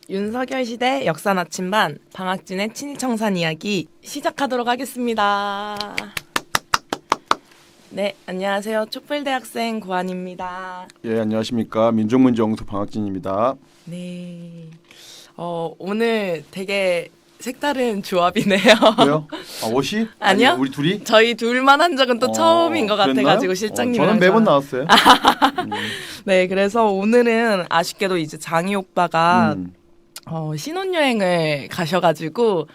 윤석열 시대 역사 나침반 방학진의 친일청산 이야기 시작하도록 하겠습니다. 네, 안녕하세요. 촛불대학생 고한입니다. 예, 안녕하십니까. 민족문제연구소 방학진입니다. 네, 오늘 되게 색다른 조합이네요. 왜요? 아, 옷이? 아니요. 아니, 우리 둘이? 저희 둘만 한 적은 또 처음인 것 그랬나요? 같아가지고 실장님이랑 저는 매번 나왔어요. 네, 그래서 오늘은 아쉽게도 이제 장희 오빠가 신혼여행을 가셔가지고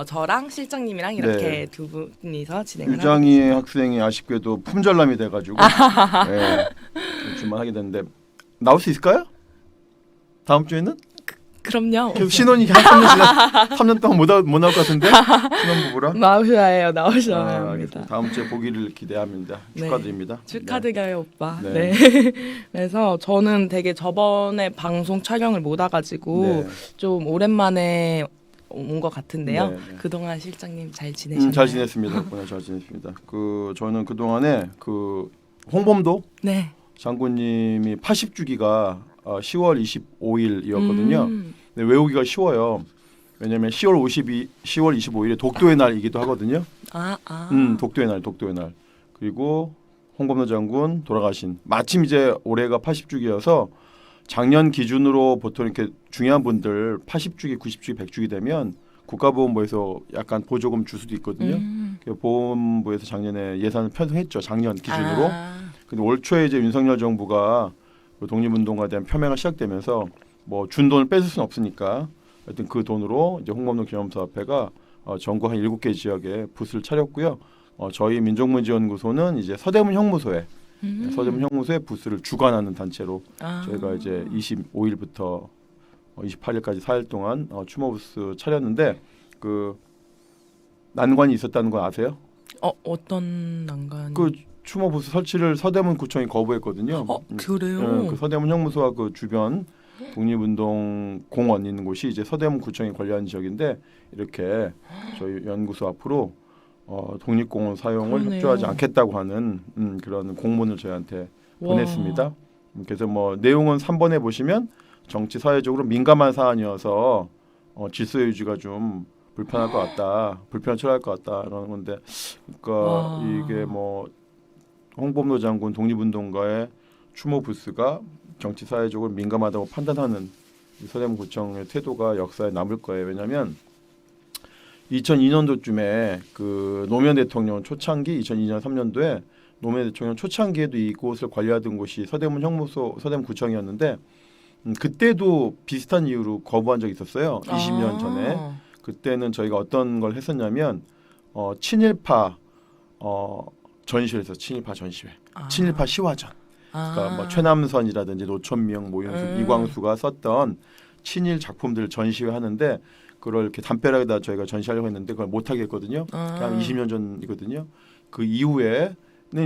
저랑 실장님이랑 이렇게 네. 두 분이서 진행을 하고 유장희 있습니다. 학생이 아쉽게도 품절남이 돼가지고 예, 주말 하게 됐는데 나올 수 있을까요? 다음 주에는? 그럼요. 계속 신혼이 한 3년 동안 못 나올 것 같은데 신혼부부랑? 나오셔야 해요. 나오셔야 합니다. 다음 주에 보기를 기대합니다. 네. 축하드립니다. 축하드려요, 오빠. 네. 네. 그래서 저는 되게 저번에 방송 촬영을 못 와가지고 네. 좀 오랜만에 온 것 같은데요. 네, 네. 그동안 실장님 잘 지내셨나요? 잘 지냈습니다. 덕분에 잘 지냈습니다. 저는 그 동안에 홍범도 네. 장군님이 80주기가 10월 25일이었거든요. 근데 외우기가 쉬워요. 왜냐하면 10월 25일에 독도의 날이기도 하거든요. 독도의 날. 그리고 홍범도 장군 돌아가신 마침 이제 올해가 80주기여서 작년 기준으로 보통 이렇게 중요한 분들 80주기, 90주기, 100주기 되면 국가보훈부에서 약간 보조금 줄 수도 있거든요. 보훈부에서 작년에 예산을 편성했죠. 작년 기준으로. 근데 올 초에 이제 윤석열 정부가 독립운동가에 대한 폄훼가 시작되면서 뭐 준 돈을 뺏을 수는 없으니까 하여튼 그 돈으로 이제 홍범도 기념사업회가 전국 한 7개 지역에 부스를 차렸고요. 저희 민족문제연구소는 이제 서대문 형무소에 부스를 주관하는 단체로 저희가 이제 25일부터 28일까지 4일 동안 추모 부스 차렸는데 그 난관이 있었다는 거 아세요? 어떤 난관? 그 추모 부스 설치를 서대문 구청이 거부했거든요. 그래요? 그 서대문 형무소와 그 주변 독립운동 공원 있는 곳이 이제 서대문 구청이 관리하는 지역인데 이렇게 저희 연구소 앞으로 독립공원 사용을 그러네요. 협조하지 않겠다고 하는 그런 공문을 저희한테 와. 보냈습니다. 그래서 뭐 내용은 3번에 보시면 정치 사회적으로 민감한 사안이어서 질서 유지가 좀 불편할 것 같다, 불편처할 것 같다 이런 건데, 그러니까 이게 뭐 홍범도 장군 독립운동가의 추모 부스가 정치 사회적으로 민감하다고 판단하는 서대문구청의 태도가 역사에 남을 거예요. 왜냐하면 2002년도쯤에 그 노무현 대통령 초창기 2002년 3년도에 노무현 대통령 초창기에도 이곳을 관리하던 곳이 서대문 형무소 서대문구청이었는데 그때도 비슷한 이유로 거부한 적이 있었어요. 20년 전에. 그때는 저희가 어떤 걸 했었냐면 친일파 전시회에서 친일파 전시회, 친일파 시화전. 그러니까 뭐 최남선이라든지 노천명, 모윤숙, 이광수가 썼던 친일 작품들을 전시회하는데 그걸 이렇게 담벼락에다 저희가 전시하려고 했는데 그걸 못하게 했거든요. 그냥 20년 전이거든요. 그 이후에는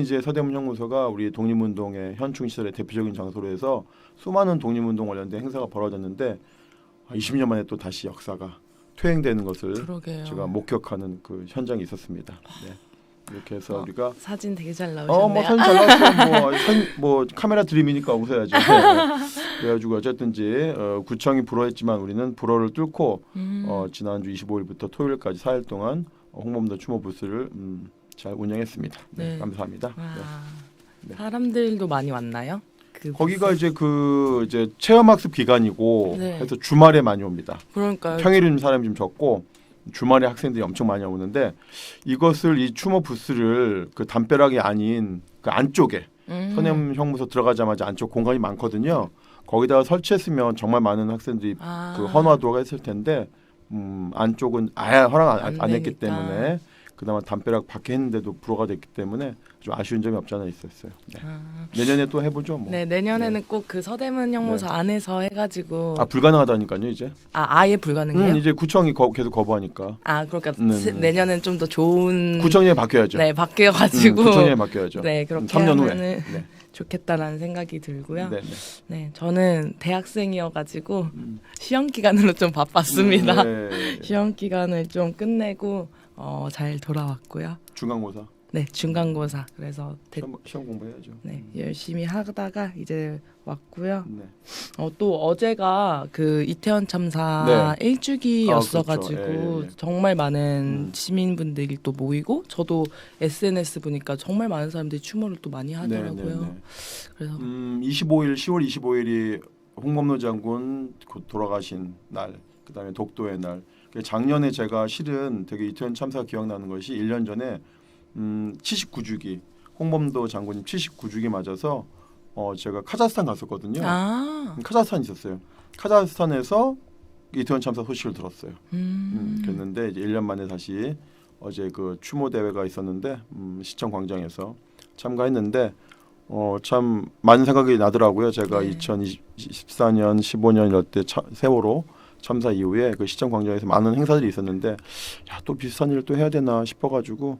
이제 서대문 형무소가 우리 독립운동의 현충 시설의 대표적인 장소로 해서 수많은 독립운동 관련된 행사가 벌어졌는데 20년 만에 또 다시 역사가 퇴행되는 것을 그러게요. 제가 목격하는 그 현장이 있었습니다. 네. 이렇게 해서 우리가 사진 되게 잘 나오셨네요. 뭐 사진 잘 나왔어요. 뭐 카메라 드림이니까 웃어야죠. 네. 그래가지고 어쨌든지 구청이 불허했지만 우리는 불허를 뚫고 지난주 25일부터 토요일까지 4일 동안 홍범도 추모 부스를 잘 운영했습니다. 네. 감사합니다. 네. 사람들도 많이 왔나요? 거기가 이제 이제 체험학습 기간이고 해서 주말에 많이 옵니다. 그러니까요. 평일은 사람이 좀 적고 주말에 학생들이 엄청 많이 오는데 이 추모 부스를 그 담벼락이 아닌 그 안쪽에 서대문 형무소 들어가자마자 안쪽 공간이 많거든요. 거기다가 설치했으면 정말 많은 학생들이 그 헌화도가 했을 텐데 안쪽은 아예 허락 안 했기 때문에 그나마 담벼락 밖에 했는데도 불허가 됐기 때문에 좀 아쉬운 점이 없지 않아 있었어요. 네. 내년에 또 해보죠. 뭐. 네, 내년에는 꼭 그 서대문 형무소 안에서 해가지고. 불가능하다니까요 이제. 아예 불가능해요? 이제 구청이 계속 거부하니까. 그러니까 내년엔 좀 더 좋은. 구청에 바뀌어야죠. 네, 바뀌어가지고. 구청에 바뀌어야죠. 네, 그렇게 3년 후에. 하면은 좋겠다라는 생각이 들고요. 네. 네, 저는 대학생이어가지고 시험 기간으로 좀 바빴습니다. 시험 기간을 좀 끝내고 잘 돌아왔고요. 중간고사. 네, 중간고사. 그래서 시험 공부해야죠. 네, 열심히 하다가 이제 왔고요. 네. 또 어제가 그 이태원 참사 네. 1주기였어가지고 그렇죠. 예. 정말 많은 시민분들이 또 모이고 저도 SNS 보니까 정말 많은 사람들이 추모를 또 많이 하더라고요. 네. 그래서 10월 25일이 홍범도 장군 곧 돌아가신 날, 그다음에 독도의 날. 작년에 제가 실은 되게 이태원 참사 기억나는 것이 1년 전에 79주기 홍범도 장군님 79주기 맞아서 제가 카자흐스탄 갔었거든요. 카자흐스탄 있었어요. 카자흐스탄에서 이태원 참사 소식을 들었어요. 그랬는데 이제 1년 만에 다시 어제 그 추모 대회가 있었는데 시청 광장에서 참가했는데 참 많은 생각이 나더라고요. 제가 2014년, 15년 이럴 때 세월호 참사 이후에 그 시청 광장에서 많은 행사들이 있었는데 야, 또 비슷한 일을 또 해야 되나 싶어가지고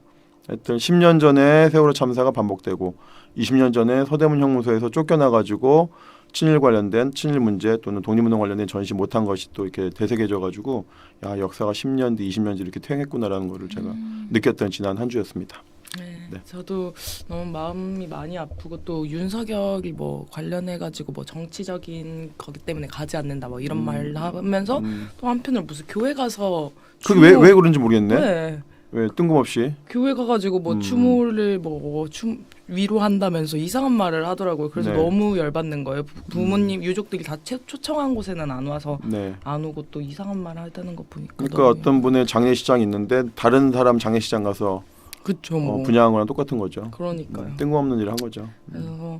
하여튼 10년 전에 세월호 참사가 반복되고 20년 전에 서대문 형무소에서 쫓겨나가지고 친일 관련된 친일 문제 또는 독립운동 관련된 전시 못한 것이 또 이렇게 되새겨져가지고 야 역사가 10년 뒤 20년 뒤 이렇게 퇴행했구나라는 거를 제가 느꼈던 지난 한 주였습니다. 네. 저도 너무 마음이 많이 아프고 또 윤석열이 뭐 관련해가지고 뭐 정치적인 거기 때문에 가지 않는다 뭐 이런 말 하면서 또 한편으로 무슨 교회 가서 그게 왜 그런지 모르겠네. 네. 왜 뜬금없이 교회 가가지고 뭐 추모를 위로한다면서 이상한 말을 하더라고요. 그래서 너무 열받는 거예요. 부모님 유족들이 다 초청한 곳에는 안 와서 안 오고 또 이상한 말 하다는 거 보니까 그러니까 어떤 분의 장례식장이 있는데 다른 사람 장례식장 가서 그쵸, 뭐. 분양한 거랑 똑같은 거죠. 그러니까요. 뜬금없는 일을 한 거죠. 그래서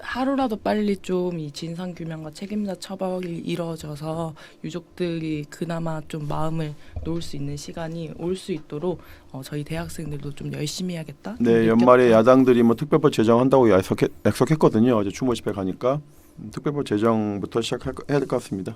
하루라도 빨리 좀 이 진상 규명과 책임자 처벌이 이루어져서 유족들이 그나마 좀 마음을 놓을 수 있는 시간이 올 수 있도록 저희 대학생들도 좀 열심히 해야겠다. 네, 연말에 야당들이 뭐 특별법 제정한다고 약속했거든요. 어제 추모 집회 가니까 특별법 제정부터 시작해야 될 것 같습니다.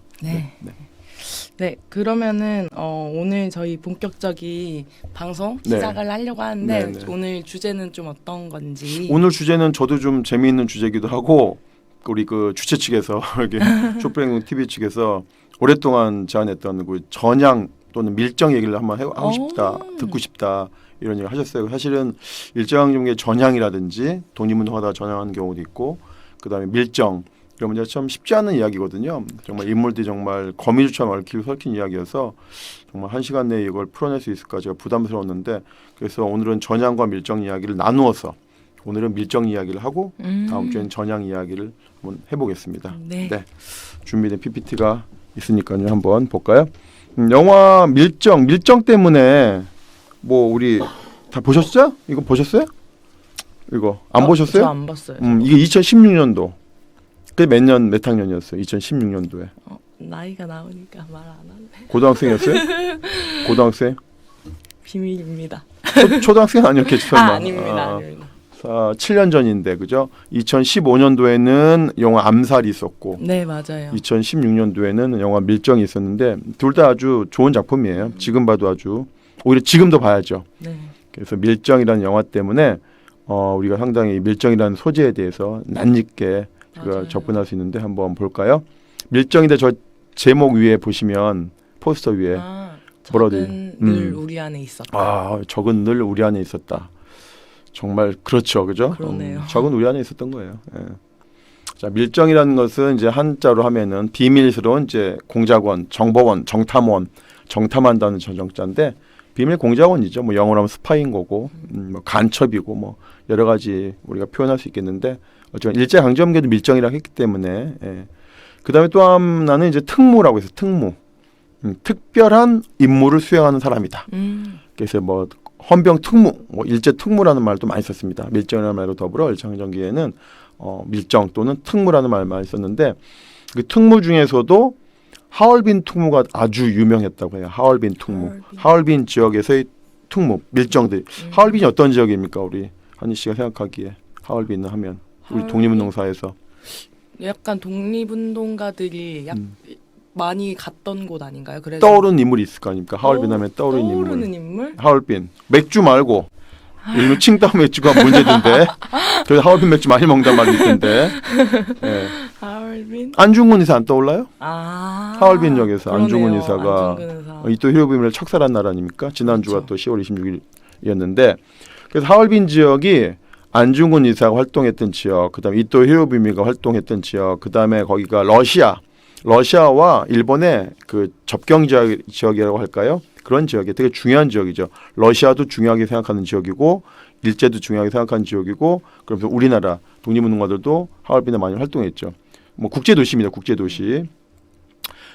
네, 그러면은 오늘 저희 본격적인 방송 시작을 하려고 하는데 오늘 주제는 좀 어떤 건지. 오늘 주제는 저도 좀 재미있는 주제기도 하고 우리 그 주최 측에서 이렇게 쇼핑 TV 측에서 오랫동안 제안했던 그 전향 또는 밀정 얘기를 한번 하고 싶다, 듣고 싶다 이런 얘기를 하셨어요. 사실은 일정 종류의 전향이라든지 독립운동하다가 전향하는 경우도 있고 그다음에 밀정 이런 문제가 참 쉽지 않은 이야기거든요. 정말 인물들이 정말 거미줄처럼 얽히고 설킨 이야기여서 정말 1시간 내에 이걸 풀어낼 수 있을까 제가 부담스러웠는데 그래서 오늘은 전향과 밀정 이야기를 나누어서 오늘은 밀정 이야기를 하고 다음 주에는 전향 이야기를 한번 해보겠습니다. 네. 준비된 PPT가 있으니까요. 한번 볼까요? 영화 밀정 때문에 뭐 우리 다 보셨죠? 이거 보셨어요? 이거 안 보셨어요? 저 안 봤어요. 이게 2016년도. 그게 몇 학년이었어요? 2016년도에. 나이가 나오니까 말 안 하네. 고등학생이었어요? 고등학생? 비밀입니다. 초등학생 아니었겠죠? 설마. 아닙니다. 7년 전인데 그죠? 2015년도에는 영화 암살이 있었고 네, 맞아요. 2016년도에는 영화 밀정이 있었는데 둘 다 아주 좋은 작품이에요. 지금 봐도 아주 오히려 지금도 봐야죠. 네. 그래서 밀정이라는 영화 때문에 우리가 상당히 밀정이라는 소재에 대해서 낯익게 접근할 수 있는데 한번 볼까요? 밀정인데 저 제목 위에 보시면 포스터 위에 적은 늘 우리 안에 있었다. 적은 늘 우리 안에 있었다. 정말 그렇죠, 그죠? 그러네요. 적은 우리 안에 있었던 거예요. 예. 자, 밀정이라는 것은 이제 한자로 하면은 비밀스러운 이제 공작원, 정보원, 정탐한다는 정자인데 비밀 공작원이죠. 뭐 영어로 하면 스파인 거고, 뭐 간첩이고 뭐 여러 가지 우리가 표현할 수 있겠는데 어쨌든 일제 강점기도 밀정이라고 했기 때문에. 그다음에 또 하나는 이제 특무라고 해서 특무, 특별한 임무를 수행하는 사람이다. 그래서 뭐 헌병 특무, 뭐 일제 특무라는 말도 많이 썼습니다. 밀정이라는 말로 더불어 일제 강점기에는 밀정 또는 특무라는 말 많이 썼는데 그 특무 중에서도 하얼빈 특무가 아주 유명했다고 해요. 하얼빈 특무, 하얼빈 지역에서의 특무, 밀정들. 하얼빈이 어떤 지역입니까, 우리 한희 씨가 생각하기에 하얼빈을 하면 우리 독립운동사에서 약간 독립운동가들이 많이 갔던 곳 아닌가요? 그래서 떠오르는 인물이 있을 거 아닙니까? 하얼빈 하면 떠오르는 인물? 하얼빈 맥주 말고 일명 칭따오 맥주가 문제던데 그래서 하얼빈 맥주 많이 먹는단 말이 있던데. 하얼빈? 안중근 의사 안 떠올라요? 하얼빈역에서 안중근 의사가 또 히로부미를 척살한 날 아닙니까? 지난주가 또 10월 26일이었는데 그래서 하얼빈 지역이 안중근 의사가 활동했던 지역, 그다음에 이토 히로부미가 활동했던 지역, 그다음에 거기가 러시아와 일본의 그 접경 지역이라고 할까요? 그런 지역이 되게 중요한 지역이죠. 러시아도 중요하게 생각하는 지역이고 일제도 중요하게 생각하는 지역이고 그러면서 우리나라 독립운동가들도 하얼빈에 많이 활동했죠. 뭐 국제 도시입니다. 국제 도시.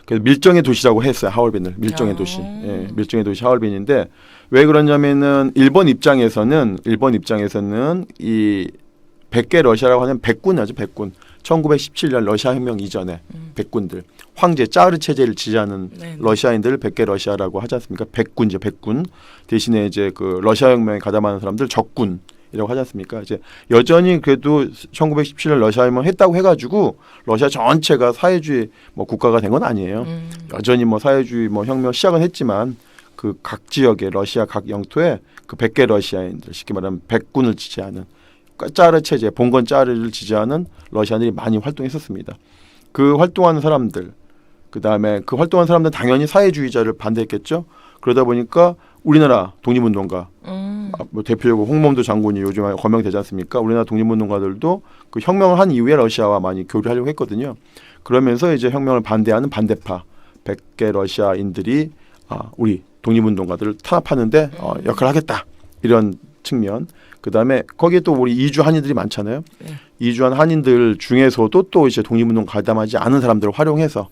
그래서 밀정의 도시라고 했어요. 하얼빈을 밀정의 도시. 예, 밀정의 도시 하얼빈인데 왜 그러냐면은 일본 입장에서는 이 백개 러시아라고 하는 백군이죠. 백군. 1917년 러시아 혁명 이전에 백군들 황제 짜르 체제를 지지하는 네. 러시아인들을 백개 러시아라고 하지 않습니까? 백군이죠. 백군. 대신에 이제 그 러시아 혁명에 가담하는 사람들 적군이라고 하지 않습니까? 이제 여전히 그래도 1917년 러시아 혁명 했다고 해가지고 러시아 전체가 사회주의 뭐 국가가 된 건 아니에요. 여전히 뭐 사회주의 뭐 혁명 시작은 했지만 그 각 지역의 러시아 각 영토에 그 백개 러시아인들 쉽게 말하면 백군을 지지하는 짜르 체제, 봉건 짜르를 지지하는 러시아인들이 많이 활동했었습니다. 그 활동하는 사람들, 그다음에 그 활동하는 사람들은 당연히 사회주의자를 반대했겠죠. 그러다 보니까 우리나라 독립운동가, 뭐 대표적으로 홍범도 장군이 요즘 거명되지 않습니까? 우리나라 독립운동가들도 그 혁명을 한 이후에 러시아와 많이 교류하려고 했거든요. 그러면서 이제 혁명을 반대하는 반대파, 백개 러시아인들이 우리 독립운동가들을 탄압하는데 역할을 하겠다. 이런 측면. 그다음에 거기에 또 우리 이주 한인들이 많잖아요. 네. 이주한 한인들 중에서도 또 이제 독립운동 가담하지 않은 사람들을 활용해서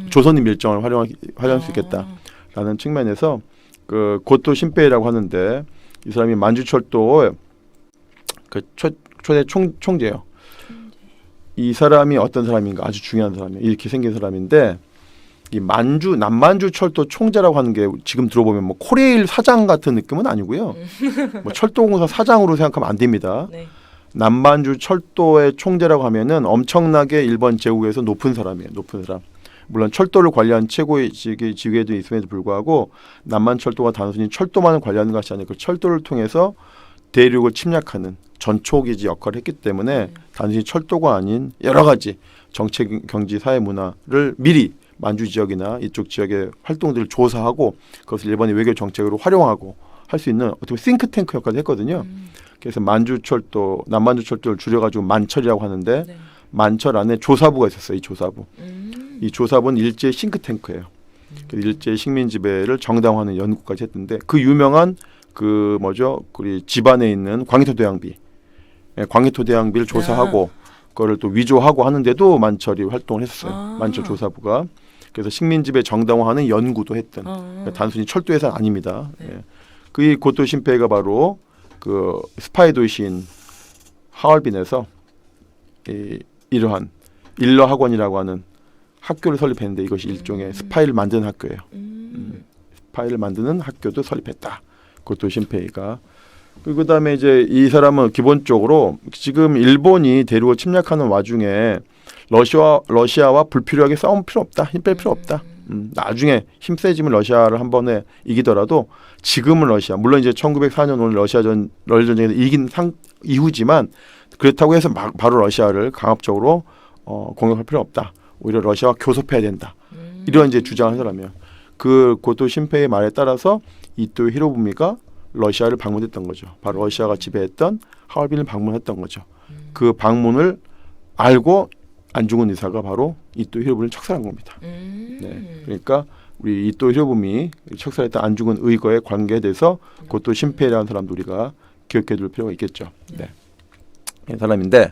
조선인 밀정을 활용할 수 있겠다라는 측면에서 그 고토 신페이라고 하는데 이 사람이 만주철도 그 초대 총재예요. 이 사람이 어떤 사람인가 아주 중요한 사람이에요. 이렇게 생긴 사람인데 이 남만주 철도 총재라고 하는 게 지금 들어보면 뭐 코레일 사장 같은 느낌은 아니고요. 뭐 철도공사 사장으로 생각하면 안 됩니다. 네. 남만주 철도의 총재라고 하면은 엄청나게 일본 제국에서 높은 사람이에요. 높은 사람. 물론 철도를 관리한 최고의 직위에도 있음에도 불구하고 남만철도가 단순히 철도만을 관리하는 것이 아니고 그 철도를 통해서 대륙을 침략하는 전초기지 역할을 했기 때문에 단순히 철도가 아닌 여러 가지 정책, 경제, 사회, 문화를 미리 만주 지역이나 이쪽 지역의 활동들을 조사하고 그것을 일본의 외교 정책으로 활용하고 할 수 있는 어떻게 싱크탱크 역할을 했거든요. 그래서 만주철도, 남만주철도를 줄여가지고 만철이라고 하는데 네. 만철 안에 조사부가 있었어요. 이 조사부. 이 조사부는 일제 싱크탱크예요. 그래서 일제 식민 지배를 정당화하는 연구까지 했던데 그 유명한 그 뭐죠? 우리 집안에 있는 광해토대왕비, 광해토대왕비를 조사하고 그거를 또 위조하고 하는데도 만철이 활동을 했었어요. 만철 조사부가. 그래서 식민 지배 정당화하는 연구도 했던. 그러니까 단순히 철도에서는 아닙니다. 네. 예. 그 고토 신페이가 바로 그 스파이 도시인 하얼빈에서 이러한 일러 학원이라고 하는 학교를 설립했는데 이것이 일종의 스파이를 만드는 학교예요. 스파이를 만드는 학교도 설립했다. 고토 신페이가. 그다음에 이제 이 사람은 기본적으로 지금 일본이 대륙을 침략하는 와중에 러시아와 불필요하게 싸움 필요 없다. 힘 뺄 필요 없다. 나중에 힘 세지면 러시아를 한 번에 이기더라도 지금은 러시아 물론 이제 1904년 오늘 러시아 전쟁에서 이긴 이후지만 그렇다고 해서 바로 러시아를 강압적으로 공격할 필요 없다. 오히려 러시아와 교섭해야 된다. 이런 이제 주장을 하더라고요. 그 고토 신페이의 말에 따라서 이토 히로부미가 러시아를 방문했던 거죠. 바로 러시아가 지배했던 하얼빈을 방문했던 거죠. 그 방문을 알고 안중근 의사가 바로 이토 히로부미를 척살한 겁니다. 네. 그러니까 우리 이토 히로부미 척살했던 안중근 의거의 관계에 대해서 고토 신페이라는 사람도 우리가 기억해둘 필요가 있겠죠. 네. 사람인데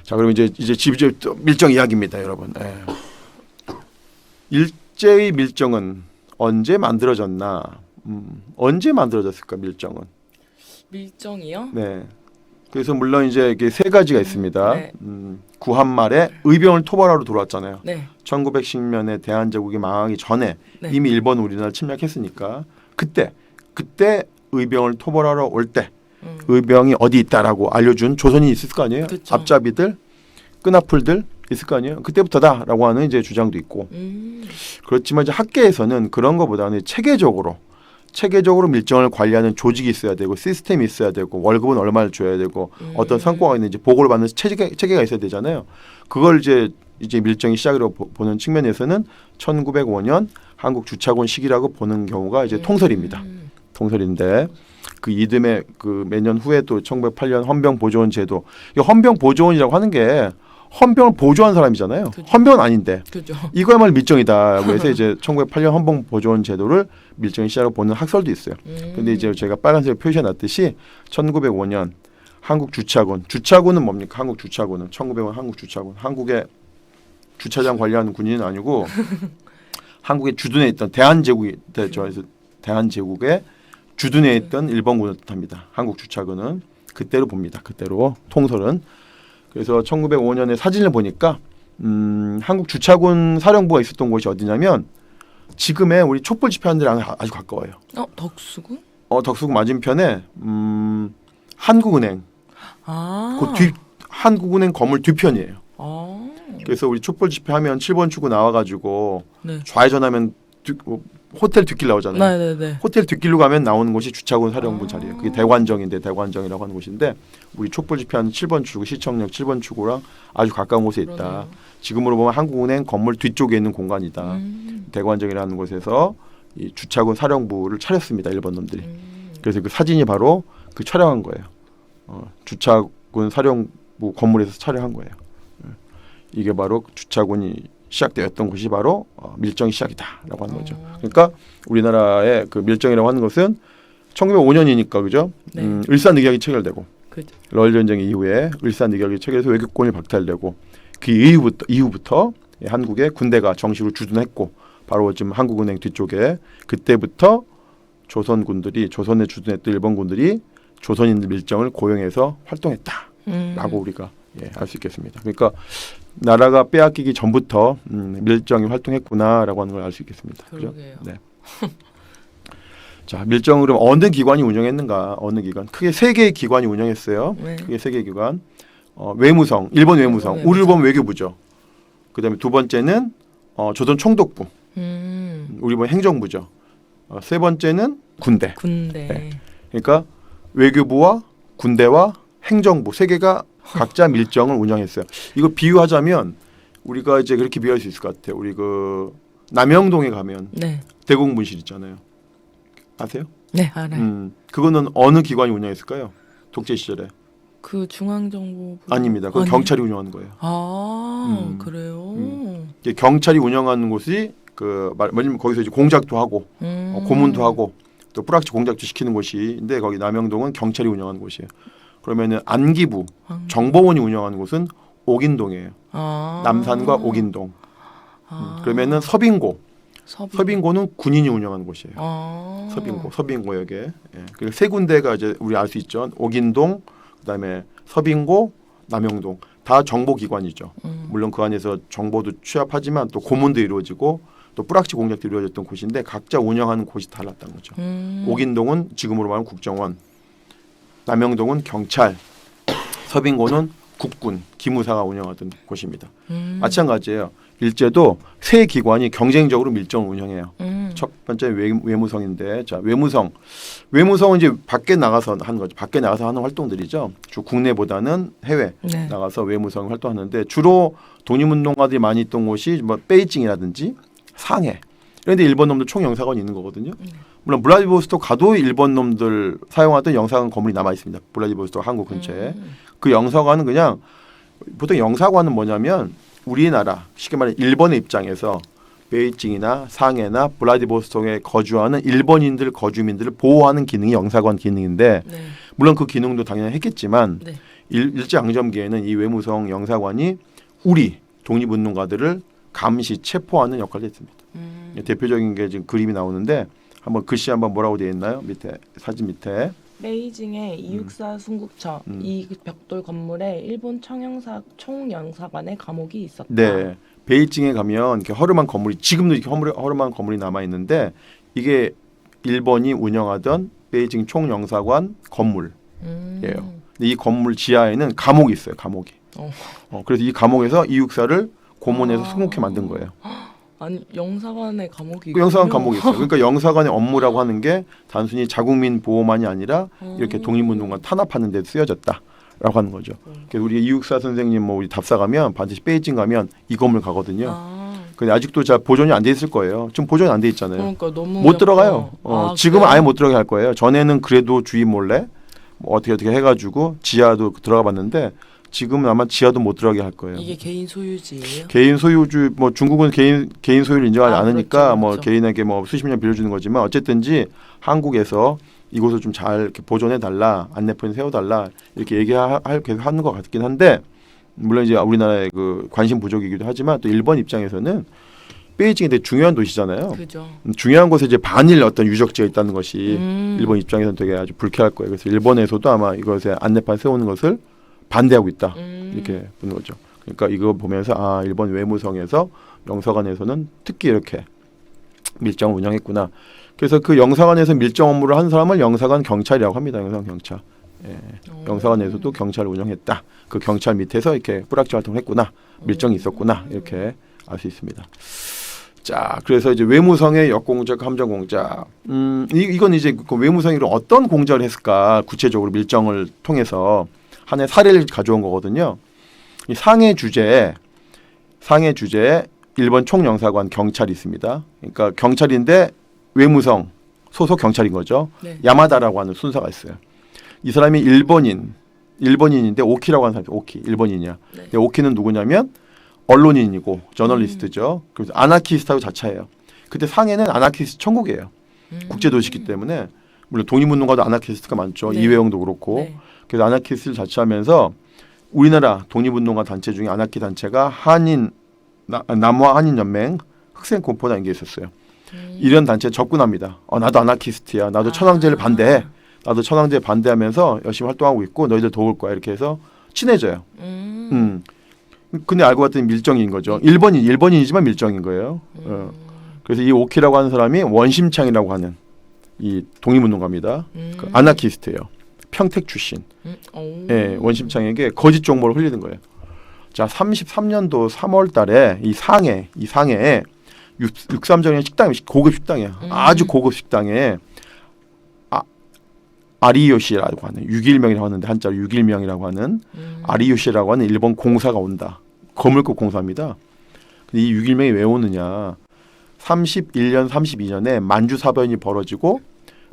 자 그럼 이제 밀정 이야기입니다, 여러분. 네. 일제의 밀정은 언제 만들어졌나? 언제 만들어졌을까 밀정은? 밀정이요? 네. 그래서 물론 이제 이게 세 가지가 있습니다. 네. 구한 말에 의병을 토벌하러 들어왔잖아요. 네. 1910년에 대한제국이 망하기 전에 네. 이미 일본 우리나라 침략했으니까 그때 의병을 토벌하러 올 때 의병이 어디 있다라고 알려준 조선인이 있을 거 아니에요. 그쵸. 앞잡이들, 끈앞풀들 있을 거 아니에요. 그때부터다라고 하는 이제 주장도 있고 그렇지만 이제 학계에서는 그런 것보다는 체계적으로 밀정을 관리하는 조직이 있어야 되고 시스템이 있어야 되고 월급은 얼마를 줘야 되고 어떤 성과가 있는지 보고를 받는 체계가 있어야 되잖아요. 그걸 이제 밀정이 시작으로 보는 측면에서는 1905년 한국 주차권 시기라고 보는 경우가 이제 통설입니다. 통설인데 그 이듬해 그 몇 년 후에 또 1908년 헌병보조원 제도. 이 헌병보조원이라고 하는 게 헌병을 보조한 사람이잖아요. 그죠. 헌병은 아닌데 그죠. 이거야말로 밀정이다라고 해서 이제 1908년 헌병보조원 제도를 밀정의 시작으로 보는 학설도 있어요. 근데 이제 제가 빨간색 표시해 놨듯이 1905년 한국 주차군은 뭡니까? 한국 주차군은 1905년 한국 주차군. 한국의 주차장 관리하는 군인은 아니고 한국에 주둔해 있던 대한제국에 주둔해 있던 일본군을 뜻합니다. 한국 주차군은 그때로 봅니다. 그때로 통설은. 그래서 1905년에 사진을 보니까 한국 주차군 사령부가 있었던 곳이 어디냐면 지금의 우리 촛불 집회하는 데랑 아주 가까워요. 덕수궁? 덕수궁 맞은편에 한국은행. 그 뒤 한국은행 건물 뒤편이에요. 그래서 우리 촛불 집회하면 7번 출구 나와가지고 네. 좌회전하면 호텔 뒷길 나오잖아요. 네네네. 호텔 뒷길로 가면 나오는 곳이 주차군 사령부 자리예요. 그게 대관정인데 대관정이라고 하는 곳인데 우리 촛불 집회하는 7번 출구 시청역 7번 출구랑 아주 가까운 곳에 있다. 그러네요. 지금으로 보면 한국은행 건물 뒤쪽에 있는 공간이다. 대관정이라는 곳에서 이 주차군 사령부를 차렸습니다. 일본 놈들이. 그래서 그 사진이 바로 그 촬영한 거예요. 주차군 사령부 건물에서 촬영한 거예요. 이게 바로 주차군이 시작되었던 곳이 바로 밀정이 시작이다라고 하는 거죠. 그러니까 우리나라의 그 밀정이라고 하는 것은 1905년이니까 그죠? 네. 을사늑약이 체결되고 그죠. 러일 전쟁 이후에 을사늑약이 체결해서 외교권이 박탈되고 그 이후부터 한국의 군대가 정식으로 주둔했고 바로 지금 한국은행 뒤쪽에 그때부터 조선군들이 조선에 주둔했던 일본군들이 조선인들 밀정을 고용해서 활동했다라고 우리가 알 수 있겠습니다. 그러니까 나라가 빼앗기기 전부터 밀정이 활동했구나라고 하는 걸 알 수 있겠습니다. 그죠? 네. 자, 밀정을 어느 기관이 운영했는가? 어느 기관? 크게 세 개의 기관이 운영했어요. 네. 크게 세 개의 기관. 외무성, 일본 외무성, 우리 일본 외교부죠. 그다음에 두 번째는 조선 총독부, 우리 일본 행정부죠. 세 번째는 군대. 네. 그러니까 외교부와 군대와 행정부 세 개가 각자 밀정을 운영했어요. 이거 비유하자면 우리가 이제 그렇게 비유할 수 있을 것 같아요. 우리 그 남영동에 가면 네. 대공분실 있잖아요. 아세요? 네, 알아요. 그거는 어느 기관이 운영했을까요? 독재 시절에. 그 중앙정보부 아닙니다. 그건 경찰이 운영하는 거예요. 그래요. 이게 경찰이 운영하는 곳이 뭐냐면 거기서 이제 공작도 하고 고문도 하고 또 뿌락지 공작도 시키는 곳인데 거기 남영동은 경찰이 운영하는 곳이에요. 그러면은 안기부 정보원이 운영하는 곳은 옥인동이에요. 남산과 옥인동. 그러면은 서빙고는 군인이 운영하는 곳이에요. 서빙고역에. 그리고 세 군데가 이제 우리 알 수 있죠. 옥인동, 그다음에 서빙고, 남영동 다 정보기관이죠. 물론 그 안에서 정보도 취합하지만 또 고문도 이루어지고 또 뿌락지 공작도 이루어졌던 곳인데 각자 운영하는 곳이 달랐다는 거죠. 옥인동은 지금으로 말하면 국정원, 남영동은 경찰, 서빙고는 국군, 기무사가 운영하던 곳입니다. 마찬가지예요. 일제도 세 기관이 경쟁적으로 밀정을 운영해요. 첫 번째 외무성인데, 자 외무성은 이제 밖에 나가서 하는 거죠. 밖에 나가서 하는 활동들이죠. 주 국내보다는 해외 나가서 외무성 활동하는데 주로 독립운동가들이 많이 있던 곳이 뭐 베이징이라든지 상해. 그런데 일본 놈들 총영사관이 있는 거거든요. 물론 블라디보스토크 가도 일본 놈들 사용하던 영사관 건물이 남아 있습니다. 블라디보스토크 한국 근처에. 그 영사관은 그냥 보통 영사관은 뭐냐면 우리나라 쉽게 말해 일본의 입장에서 베이징이나 상해나 블라디보스토크에 거주하는 일본인들 거주민들을 보호하는 기능이 영사관 기능인데 물론 그 기능도 당연히 했겠지만 일제강점기에는 이 외무성 영사관이 우리 독립운동가들을 감시 체포하는 역할을 했습니다. 대표적인 게 지금 그림이 나오는데 한번 글씨 한번 뭐라고 되어 있나요? 밑에 사진 밑에 베이징의 264 순국처 이 벽돌 건물에 일본 총영사관의 감옥이 있었다. 네, 베이징에 가면 이렇게 허름한 건물이 지금도 이렇게 허름한 건물이 남아 있는데 이게 일본이 운영하던 베이징 총영사관 건물이에요. 근데 이 건물 지하에는 감옥이 있어요. 감옥이. 그래서 이 감옥에서 264를 고문해서 순국해 만든 거예요. 아니 영사관의 감옥이 그 영사관 감옥이 있어요. 그러니까 영사관의 업무라고 하는 게 단순히 자국민 보호만이 아니라 이렇게 독립운동가 탄압하는 데 쓰여졌다라고 하는 거죠. 그래서 우리 264 선생님 뭐 우리 답사 가면 반드시 베이징 가면 이 건물 가거든요. 근데 아직도 잘 보존이 안 돼 있을 거예요. 지금 보존이 안 돼 있잖아요. 그러니까 너무 못 들어가요. 지금은 그래요? 아예 못 들어가게 할 거예요. 전에는 그래도 주인 몰래 뭐 어떻게 해가지고 지하도 들어가 봤는데 지금은 아마 지하도 못 들어가게 할 거예요. 이게 개인 소유지예요? 개인 소유주 뭐 중국은 개인 소유를 인정하지 않으니까 그렇죠, 뭐 그렇죠. 개인에게 뭐 수십 년 빌려주는 거지만 어쨌든지 한국에서 이곳을 좀 잘 이렇게 보존해 달라, 안내편 세워 달라 이렇게 계속 하는 것 같긴 한데 물론 이제 우리나라의 그 관심 부족이기도 하지만 또 일본 입장에서는 베이징이 되게 중요한 도시잖아요. 그죠. 중요한 곳에 이제 반일 어떤 유적지가 있다는 것이 음. 일본 입장에서는 되게 아주 불쾌할 거예요. 그래서 일본에서도 아마 이것에 안내판 세우는 것을 반대하고 있다 이렇게 보는 거죠. 그러니까 이거 보면서 아 일본 외무성에서 영사관에서는 특히 이렇게 밀정을 운영했구나. 그래서 그 영사관에서 밀정 업무를 한 사람을 영사관 경찰이라고 합니다. 영사관 경찰. 예. 영사관에서도 경찰을 운영했다. 그 경찰 밑에서 이렇게 뿌락지 활동을 했구나. 밀정이 있었구나. 이렇게 알 수 있습니다. 자, 그래서 이제 외무성의 역공작, 함정공작. 이건 이제 그 외무성이 어떤 공작을 했을까? 구체적으로 밀정을 통해서 하나의 사례를 가져온 거거든요. 이 상해 주제에 일본 총영사관 경찰이 있습니다. 그러니까 경찰인데 외무성 소속 경찰인 거죠. 네. 야마다라고 하는 순사가 있어요. 이 사람이 일본인인데 오키라고 하는 사람이 오키, 일본인이야. 네. 근데 오키는 누구냐면 언론인이고 저널리스트죠. 그래서 아나키스트하고 자차해요. 그때 상해는 아나키스트 천국이에요. 국제도시이기 때문에 물론 독립운동가도 아나키스트가 많죠. 네. 이회영도 그렇고. 네. 그래서 아나키스트를 자처하면서 우리나라 독립운동가 단체 중에 아나키 단체가 남화 한인연맹 흑생공포단인 게 있었어요. 이런 단체에 접근합니다. 나도 아나키스트야. 나도 천황제를 반대해. 나도 천황제 반대하면서 열심히 활동하고 있고 너희들 도울 거야. 이렇게 해서 친해져요. 근데 알고 봤더니 밀정인 거죠. 일본인이지만 밀정인 거예요. 그래서 이 오키라고 하는 사람이 원심창이라고 하는 이 독립운동가입니다. 그 아나키스트예요. 평택 출신. 예, 원심창에게 거짓 정보를 흘리는 거예요. 자, 33년도 3월 달에 이 상해에 63정의 식당이 고급 식당이야. 아주 고급 식당에 아리요시라고 하는 6일명이라고 하는데 한자로 6일명이라고 하는 아리요시라고 하는 일본 공사가 온다. 거물급 공사입니다. 근데 이 6일명이 왜 오느냐? 31년, 32년에 만주 사변이 벌어지고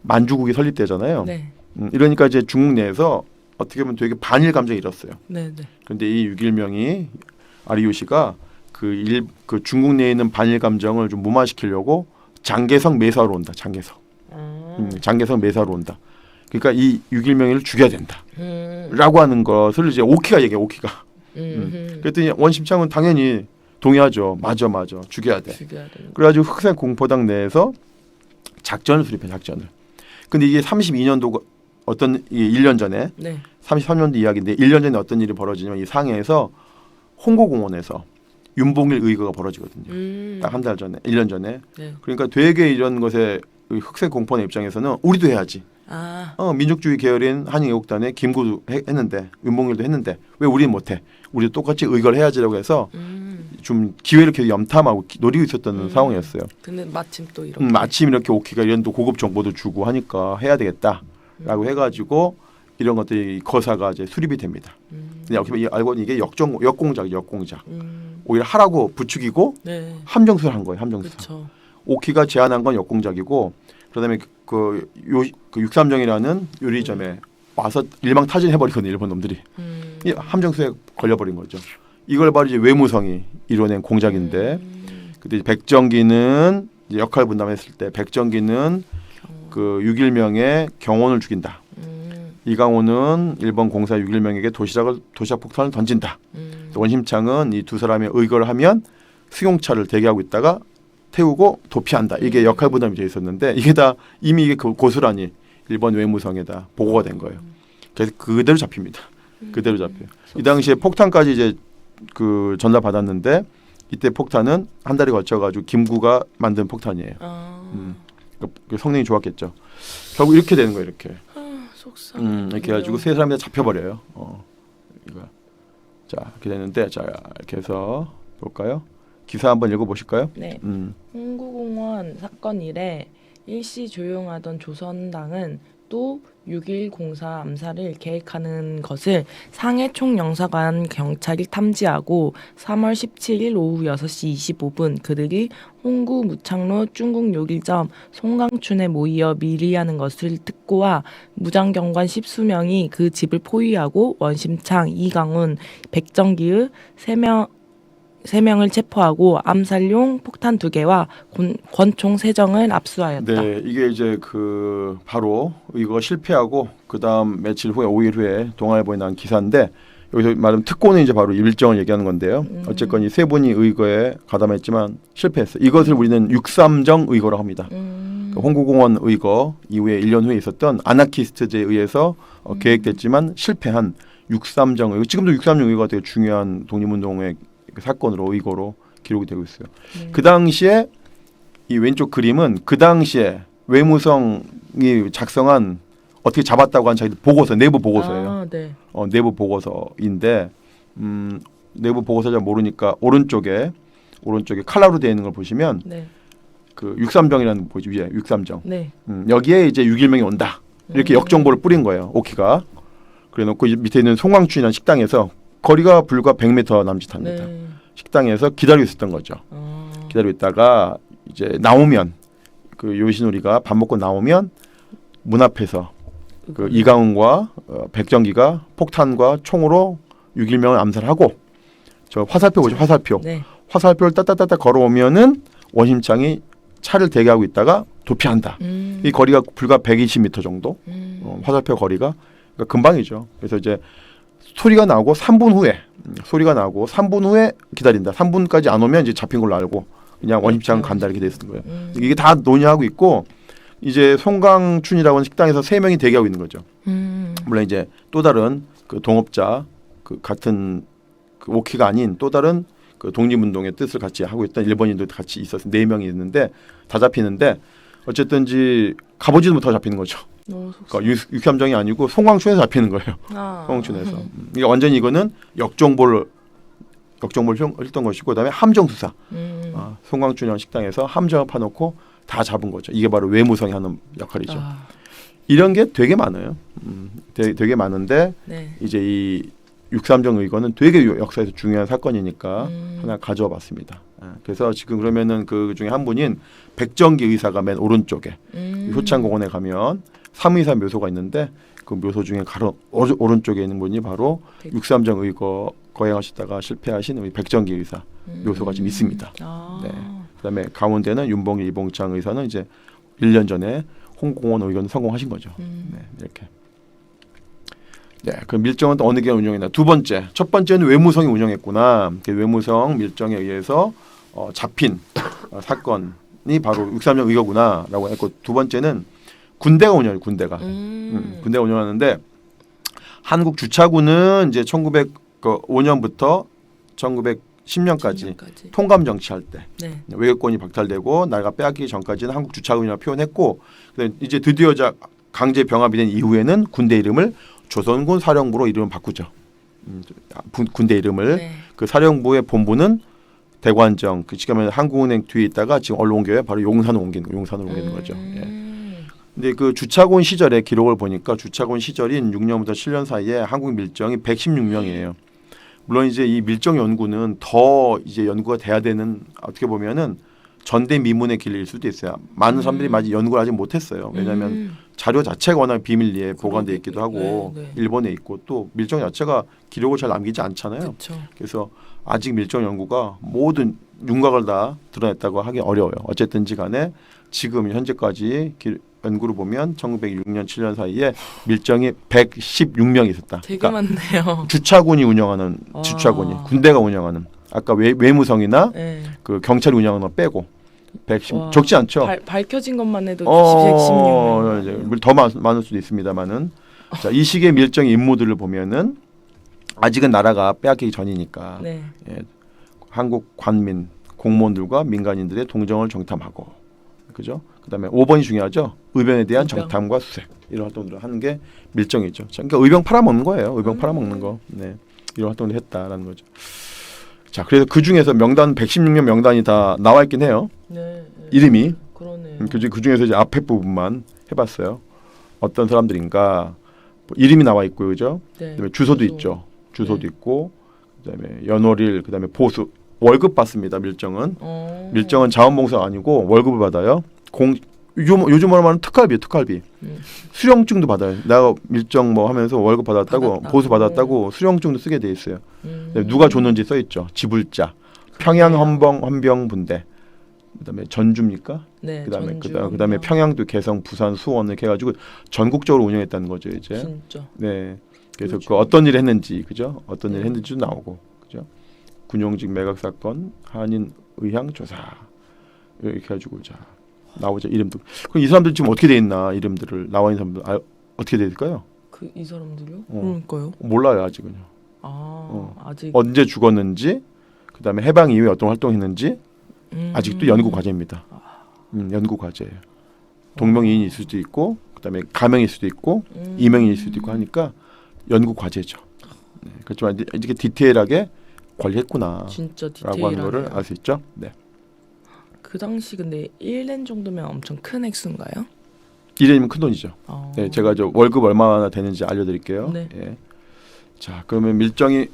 만주국이 설립되잖아요. 네. 이러니까 이제 중국 내에서 어떻게 보면 되게 반일 감정이 일었어요. 네, 네. 그런데 이 6일명이 아리요시가 그 중국 내에 있는 반일 감정을 좀 무마시키려고 장개성 매사로 온다. 장개성 매사로 온다. 그러니까 이 6일명을 죽여야 된다. 라고 하는 것을 이제 오키가 얘기해. 오키가. 그랬더니 원심창은 당연히 동의하죠. 맞아. 죽여야 돼. 그래가지고 흑생공포당 내에서 작전을 수립해. 작전을. 근데 이게 32년도 이게 1년 전에 네. 33년도 이야기인데 1년 전에 어떤 일이 벌어지냐면 이 상해에서 홍고공원에서 윤봉일 의거가 벌어지거든요. 딱 한 달 전에, 1년 전에. 네. 그러니까 되게 이런 것에 흑생공포의 입장에서는 우리도 해야지. 민족주의 계열인 한인애국단에 김구도 했는데 윤봉일도 했는데 왜 우리는 못해? 우리도 똑같이 의거를 해야지라고 해서 좀 기회를 계속 염탐하고 노리고 있었던 상황이었어요. 근데 마침 또 이렇게. 마침 이렇게 오키가 이런 또 고급 정보도 주고 하니까 해야 되겠다라고 해가지고 이런 것들이 거사가 이제 수립이 됩니다. 근데 알고 보니 이게 역공작. 오히려 하라고 부추기고 네. 함정수를 한 거예요. 함정수. 그쵸. 오키가 제안한 건 역공작이고 그다음에 그 63정이라는 요리점에 와서 일망타진해버리거든요. 일본 놈들이. 이 함정수에 걸려버린 거죠. 이걸 바로 이제 외무성이 이뤄낸 공작인데 그때 백정기는 이제 역할 분담했을 때 백정기는 그 6일명의 경원을 죽인다. 이강호는 일본 공사 6일명에게 도시락 폭탄을 던진다. 원심창은 이 두 사람의 의거를 하면 승용차를 대기하고 있다가 태우고 도피한다. 이게 역할 분담이 되어 있었는데 이게 다 이미 이게 고스란히 일본 외무성에다 보고가 된 거예요. 그래서 그대로 잡힙니다. 그대로 잡혀요. 이 당시에 폭탄까지 이제 그 전달 받았는데 이때 폭탄은 한 달에 걸쳐가지고 김구가 만든 폭탄이에요. 그 성능이 좋았겠죠. 결국 이렇게 되는 거예요. 이렇게. 속상. 이렇게 해가지고 세 사람이 다 잡혀버려요. 이거. 자 이렇게 되는데 자 이렇게 해서 볼까요? 기사 한번 읽어보실까요? 네. 홍구공원 사건 이래 일시 조용하던 조선당은 또 6.1 공사 암살을 계획하는 것을 상해 총영사관 경찰이 탐지하고 3월 17일 오후 6시 25분 그들이 홍구 무창로 중국 요리점 송강춘에 모이어 밀의하는 것을 듣고와 무장경관 10수명이 그 집을 포위하고 원심창, 이강훈, 백정기의 3명을 체포하고 암살용 폭탄 2개와 권총 3정을 압수하였다. 네, 이게 이제 그 바로 이거 실패하고 그다음 며칠 후에 5일 후에 동아일보에 나온 기사인데 여기서 말하면 특고는 이제 바로 일정을 얘기하는 건데요. 어쨌건 이 세 분이 의거에 가담했지만 실패했어요. 이것을 우리는 6.3정 의거라고 합니다. 그 홍구공원 의거 이후에 1년 후에 있었던 아나키스트제에 의해서 계획됐지만 실패한 6.3정 의거. 지금도 6.3정 의거가 되게 중요한 독립운동의 그 사건으로 의거로 기록이 되고 있어요. 그 당시에 이 왼쪽 그림은 그 당시에 외무성이 작성한 어떻게 잡았다고 한 자기들 보고서, 내부 보고서예요. 아, 네. 내부 보고서인데 내부 보고서 잘 모르니까 오른쪽에 칼라로 되어 있는 걸 보시면 네. 그 6.3정이라는 보이죠 위에 6.3정. 네. 여기에 이제 6.1명이 온다 이렇게 역정보를 뿌린 거예요. 오키가. 그래놓고 밑에 있는 송광춘이라는 식당에서 거리가 불과 100m 남짓합니다. 네. 식당에서 기다리고 있었던 거죠. 기다리고 있다가 이제 나오면 그 요시노리가 밥 먹고 나오면 문 앞에서 그 이강훈과 백정기가 폭탄과 총으로 6.1명을 암살하고 저 화살표 보죠. 화살표. 네. 화살표를 따따따따 걸어오면은 원심창이 차를 대기하고 있다가 도피한다. 이 거리가 불과 120m 정도. 화살표 거리가 그러니까 금방이죠. 그래서 이제 소리가 나고 3분 후에 기다린다. 3분까지 안 오면 이제 잡힌 걸로 알고 그냥 원심창 간다 이렇게 돼 있는 거예요. 이게 다 논의하고 있고 이제 송강춘이라고 하는 식당에서 3명이 대기하고 있는 거죠. 물론 이제 또 다른 그 동업자 그 같은 그 오키가 아닌 또 다른 그 독립운동의 뜻을 같이 하고 있던 일본인도 같이 있어서 4명이 있는데 다 잡히는데 어쨌든지 가보지도 못하고 잡히는 거죠. 그러니까 6.3정이 아니고 송광춘에서 잡히는 거예요. 송광춘에서. 이게 완전히 이거는 역정보를 했던 것이고 그다음에 함정 수사. 송광춘이라는 식당에서 함정을 파놓고 다 잡은 거죠. 이게 바로 외무성이 하는 역할이죠. 이런 게 되게 많아요. 되게 많은데 네. 이제 이 6.3정 의거는 되게 역사에서 중요한 사건이니까 하나 가져와 봤습니다. 그래서 지금 그러면은 그 중에 한 분인 백정기 의사가 맨 오른쪽에 효창공원에 가면 삼의사 묘소가 있는데 그 묘소 중에 오른쪽에 있는 분이 바로 6.3정 의거 거행하셨다가 실패하신 우리 백정기 의사 묘소가 지금 있습니다. 네. 그다음에 가운데는 윤봉일, 이봉창 의사는 이제 1년 전에 홍공원 의견 성공하신 거죠. 네, 이렇게. 네, 그 밀정은 또 어느 게 운영했나? 두 번째, 첫 번째는 외무성이 운영했구나. 그 외무성 밀정에 의해서 잡힌 사건이 바로 6.3정 의거구나라고 했고, 두 번째는 군대가 운영해요. 군대가 운영하는데 한국 주차구는 이제 1905년부터 1910년까지 통감 정치할 때 네. 외교권이 박탈되고 나라가 빼앗기기 전까지는 한국 주차군이라고 표현했고, 이제 드디어 강제 병합이 된 이후에는 군대 이름을 조선군 사령부로 이름을 바꾸죠. 군대 이름을. 네. 그 사령부의 본부는 대관정, 그 지금은 한국은행 뒤에 있다가 지금 얼로 옮겨요. 바로 용산으로 옮기는 거죠. 예. 근데 그 주차군 시절의 기록을 보니까 주차군 시절인 6년부터 7년 사이에 한국 밀정이 116명이에요. 물론 이제 이 밀정 연구는 더 이제 연구가 돼야 되는, 어떻게 보면은 전대미문의 길일 수도 있어요. 많은 사람들이 아직 연구를 아직 못했어요. 왜냐하면 자료 자체가 워낙 비밀리에 보관돼 있기도 하고 네. 일본에 있고 또 밀정 자체가 기록을 잘 남기지 않잖아요. 그쵸. 그래서 아직 밀정 연구가 모든 윤곽을 다 드러냈다고 하기 어려워요. 어쨌든지 간에 지금 현재까지 연구를 보면 1906년 7년 사이에 밀정이 116명이 있었다. 되게 그러니까 많네요. 주차군이 운영하는 군대가 운영하는 아까 외무성이나 네. 그 경찰이 운영하는 거 빼고 110 와, 적지 않죠. 밝혀진 것만 해도 116명. 이제 더 많을 수도 있습니다만은 자, 이 시기의 밀정의 임무들을 보면은 아직은 나라가 빼앗기기 전이니까 네. 예, 한국 관민 공무원들과 민간인들의 동정을 정탐하고, 그죠? 그다음에 5번이 중요하죠. 의병에 대한 의병. 정탐과 수색 이런 활동들을 하는 게 밀정이죠. 그러니까 의병 팔아먹는 거예요. 의병 팔아먹는 거. 네, 이런 활동을 했다라는 거죠. 자, 그래서 그 중에서 명단 116명 명단이 다 나와 있긴 해요. 네. 이름이. 그러네요. 그 중에서 이제 앞에 부분만 해봤어요. 어떤 사람들인가 뭐 이름이 나와 있고 그죠? 네. 그다음에 주소도 있죠. 주소도 네. 있고 그다음에 연월일 그다음에 보수 월급 받습니다. 밀정은 어. 밀정은 자원봉사 아니고 월급을 받아요. 요즘으로 말하면 특활비요. 특활비. 수령증도 받아요. 내가 밀정 뭐 하면서 월급 받았다고 보수 받았다고 수령증도 쓰게 돼 있어요. 누가 줬는지 써 있죠. 지불자. 평양 헌병 분대. 그다음에 전주입니까? 네. 그다음에 전주, 그다음에 평양도 개성, 부산, 수원 이렇게 해가지고 전국적으로 운영했다는 거죠 이제. 진짜. 네. 그래서 그렇죠. 그 어떤 일을 했는지 그죠? 어떤 일을 네. 했는지도 나오고 그죠? 군용직 매각 사건, 한인 의향 조사 이렇게 해가지고 자 나오죠 이름도. 그럼 이 사람들 지금 어떻게 돼 있나 이름들을 나와 있는 사람들 어떻게 돼 있을까요? 이 사람들요? 어. 그러니까요. 몰라요 아직은요. 아직 언제 죽었는지 그다음에 해방 이후에 어떤 활동했는지 아직도 연구 과제입니다. 연구 과제예요. 동명이인일 수도 있고 그다음에 가명일 수도 있고 이명일 수도 있고 하니까 연구 과제죠. 네, 그렇지만 이렇게 디테일하게 관리했구나. 진짜 라고 하는 거를 디테일하네요. 알 수 있죠. 네. 그 당시 근데 1년 정도면 엄청 큰 액수인가요? 1년이면 큰 돈이죠. 어. 네, 제가 저 월급 얼마나 되는지 알려드릴게요. 네. 예. 자, 그러면 밀정이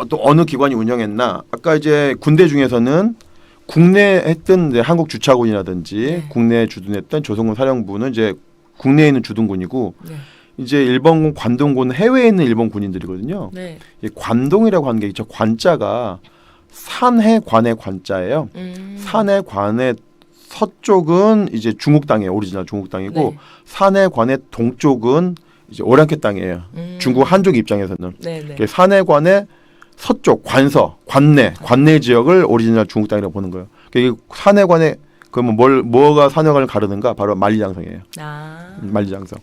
또 어느 기관이 운영했나? 아까 이제 군대 중에서는 국내 했던 이제 한국 주차군이라든지 네. 국내에 주둔했던 조선군 사령부는 이제 국내에 있는 주둔군이고 네. 이제 일본군 관동군 해외에 있는 일본 군인들이거든요. 네. 이 관동이라고 하는 게 있죠. 관자가 산해관의 관자예요. 산해관의 서쪽은 이제 중국 땅이에요. 오리지널 중국 땅이고 네. 산해관의 동쪽은 이제 오랑캐 땅이에요. 중국 한족 입장에서는 네. 산해관의 서쪽 관내 지역을 오리지널 중국 땅이라고 보는 거예요. 그러니까 이 산해관의 그러면 뭐가 산해관을 가르는가? 바로 만리장성이에요. 만리장성.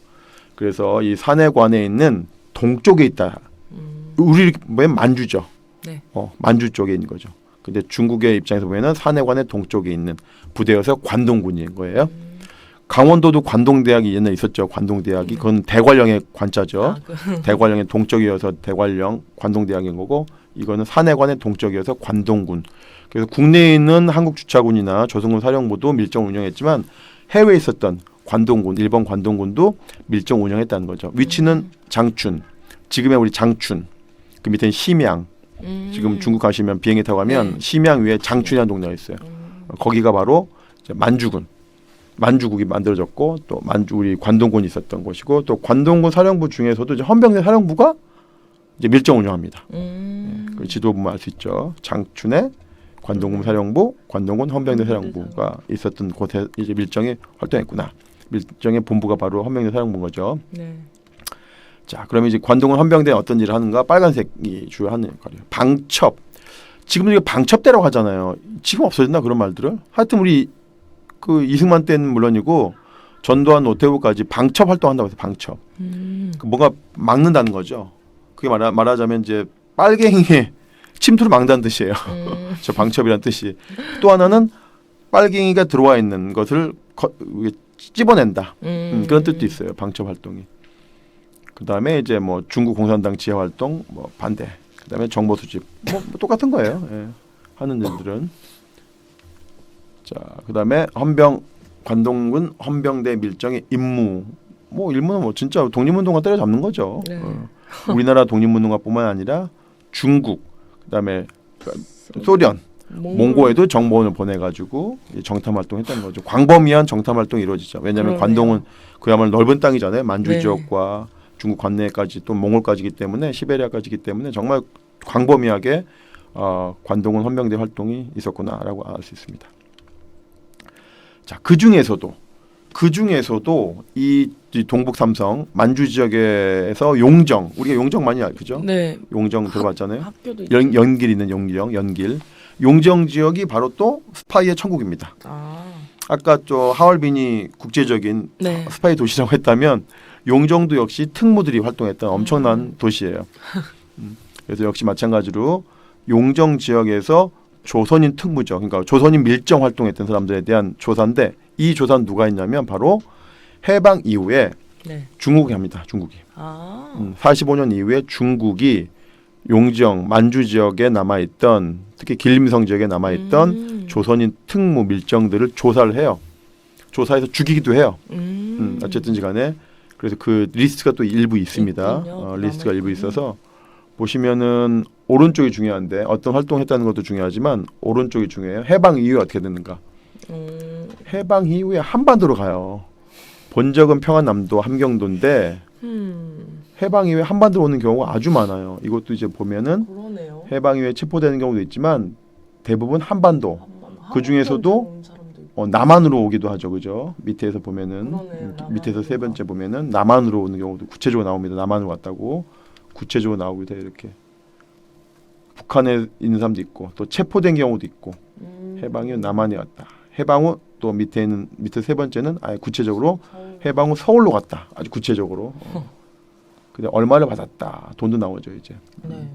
그래서 이 산해관에 있는 동쪽에 있다. 우리 보면 만주죠. 네. 만주 쪽에 있는 거죠. 근데 중국의 입장에서 보면은 산해관의 동쪽에 있는 부대여서 관동군인 거예요. 강원도도 관동대학이 옛날에 있었죠. 관동대학이 그건 대관령의 관자죠. 대관령의 동쪽이어서 대관령 관동대학인 거고 이거는 산해관의 동쪽이어서 관동군. 그래서 국내에 있는 한국주차군이나 조선군 사령부도 밀정을 운영했지만 해외에 있었던 관동군, 일본 관동군도 밀정 운영했다는 거죠. 위치는 장춘, 지금의 우리 장춘, 그 밑에는 심양. 지금 중국 가시면 비행기 타고 가면 네. 심양 위에 장춘이라는 동네가 있어요. 거기가 바로 이제 만주국이 만들어졌고 또 우리 관동군이 있었던 곳이고 또 관동군 사령부 중에서도 이제 헌병대 사령부가 이제 밀정 운영합니다. 그 지도 보면 알 수 있죠. 장춘에 관동군 사령부, 관동군 헌병대 사령부가 있었던 곳에 이제 밀정이 활동했구나. 밀정의 본부가 바로 헌병대 사령부인 거죠. 네. 자, 그러면 이제 관동군 헌병대 어떤 일을 하는가? 빨간색이 주요 하는 역할이에요. 방첩. 지금 우리가 방첩대라고 하잖아요. 지금 없어졌나 그런 말들을? 하여튼 우리 그 이승만 때는 물론이고 전두환, 노태우까지 방첩 활동한다고 해서 방첩. 그 뭔가 막는다는 거죠. 그게 말하자면 이제 빨갱이의 침투를 막는다는 뜻이에요. 저 방첩이라는 뜻이. 또 하나는 빨갱이가 들어와 있는 것을 찝어낸다. 그런 뜻도 있어요. 방첩 활동이. 그다음에 이제 뭐 중국 공산당 지하 활동 뭐 반대. 그다음에 정보 수집 뭐 똑같은 거예요. 예. 하는 일들은. 자, 그다음에 관동군 헌병대 밀정의 임무. 뭐 임무는 뭐 진짜 독립운동가 때려잡는 거죠. 네. 우리나라 독립운동가뿐만 아니라 중국, 그다음에 소련, 몽고에도 정보원을 보내가지고 정탐 활동했다는 거죠. 광범위한 정탐 활동이 이루어지죠. 왜냐하면 관동은 그야말로 넓은 땅이잖아요. 만주 네. 지역과 중국 관내까지 또 몽골까지기 때문에 시베리아까지기 때문에 정말 광범위하게 관동군 헌병대 활동이 있었구나라고 알 수 있습니다. 자, 그 중에서도 이 동북 삼성 만주 지역에서 용정, 우리가 용정 많이 알죠? 네. 용정 들어봤잖아요. 학교도 연길 있는 연길. 용정 지역이 바로 또 스파이의 천국입니다. 아까 저 하얼빈이 국제적인 네. 스파이 도시라고 했다면 용정도 역시 특무들이 활동했던 엄청난 도시예요. 그래서 역시 마찬가지로 용정 지역에서 조선인 특무죠. 그러니까 조선인 밀정 활동했던 사람들에 대한 조사인데 이 조사는 누가 했냐면 바로 해방 이후에 네. 중국이 합니다. 중국이. 45년 이후에 중국이 용정, 만주 지역에 남아있던 특히 길림성 지역에 남아있던 조선인 특무 밀정들을 조사를 해요. 조사해서 죽이기도 해요. 어쨌든지 간에 그래서 그 리스트가 또 일부 있습니다. 있군요. 리스트가 일부 남아있군요. 있어서 보시면은 오른쪽이 중요한데 어떤 활동했다는 것도 중요하지만 오른쪽이 중요해요. 해방 이후에 어떻게 됐는가. 해방 이후에 한반도로 가요. 본 적은 평안남도 함경도인데 해방 이후에 한반도로 오는 경우가 아주 많아요. 이것도 이제 보면은 그러네요. 해방 이후에 체포되는 경우도 있지만 대부분 한반도. 그 중에서도 남한으로 오기도 하죠, 그죠? 밑에서 보면은 그러네요, 밑에서 세 남한으로. 번째 보면은 남한으로 오는 경우도 구체적으로 나옵니다. 남한으로 왔다고 구체적으로 나오기도 해요, 이렇게. 북한에 있는 사람도 있고 또 체포된 경우도 있고 해방 후 남한에 왔다. 해방 후 또 밑에 세 번째는 아예 구체적으로 해방 후 서울로 갔다. 아주 구체적으로. 근데 얼마를 받았다. 돈도 나오죠, 이제. 네.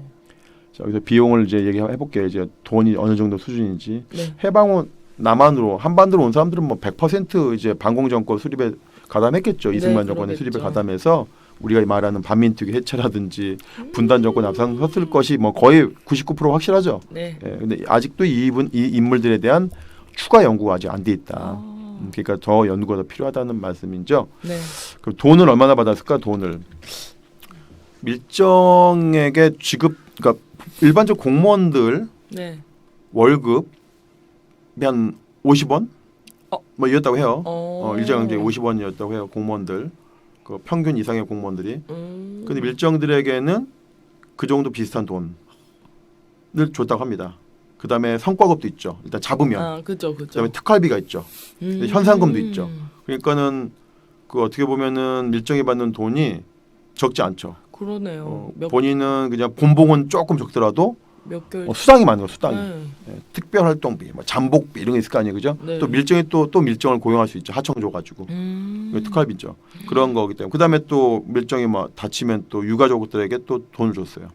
자, 여기서 비용을 이제 얘기해 볼게요. 이제 돈이 어느 정도 수준인지. 네. 해방 후 남한으로 한반도로 온 사람들은 뭐 100% 이제 반공 정권 수립에 가담했겠죠. 네, 이승만 정권의 그러겠죠. 수립에 가담해서 우리가 말하는 반민특위 해체라든지 분단 정권 앞장섰을 것이 뭐 거의 99% 확실하죠. 네. 예, 근데 아직도 이 인물들에 대한 추가 연구가 아직 안 돼 있다. 그러니까 더 연구가 더 필요하다는 말씀이죠. 네. 그럼 돈을 얼마나 받았을까? 돈을 밀정에게 지급, 그러니까 일반적 공무원들 네. 월급 한 50원 뭐 이었다고 해요. 일정한게 음. 50원이었다고 해요. 공무원들 그 평균 이상의 공무원들이. 근데 밀정들에게는 그 정도 비슷한 돈을 줬다고 합니다. 그 다음에 성과급도 있죠. 일단 잡으면. 그죠. 그다음에 특활비가 있죠. 현상금도 있죠. 그러니까는 그 어떻게 보면은 밀정이 받는 돈이 적지 않죠. 그러네요. 본인은 그냥 본봉은 조금 적더라도 몇 개월. 수당이 많은 거 수당이. 네. 특별활동비, 뭐 잠복비 이런 게 있을 거 아니에요, 그죠? 네. 또 밀정이 또 밀정을 고용할 수 있죠. 하청 줘가지고 특활비죠. 그런 거기 때문에 그다음에 또 밀정이 뭐 다치면 또 유가족들에게 또 돈을 줬어요.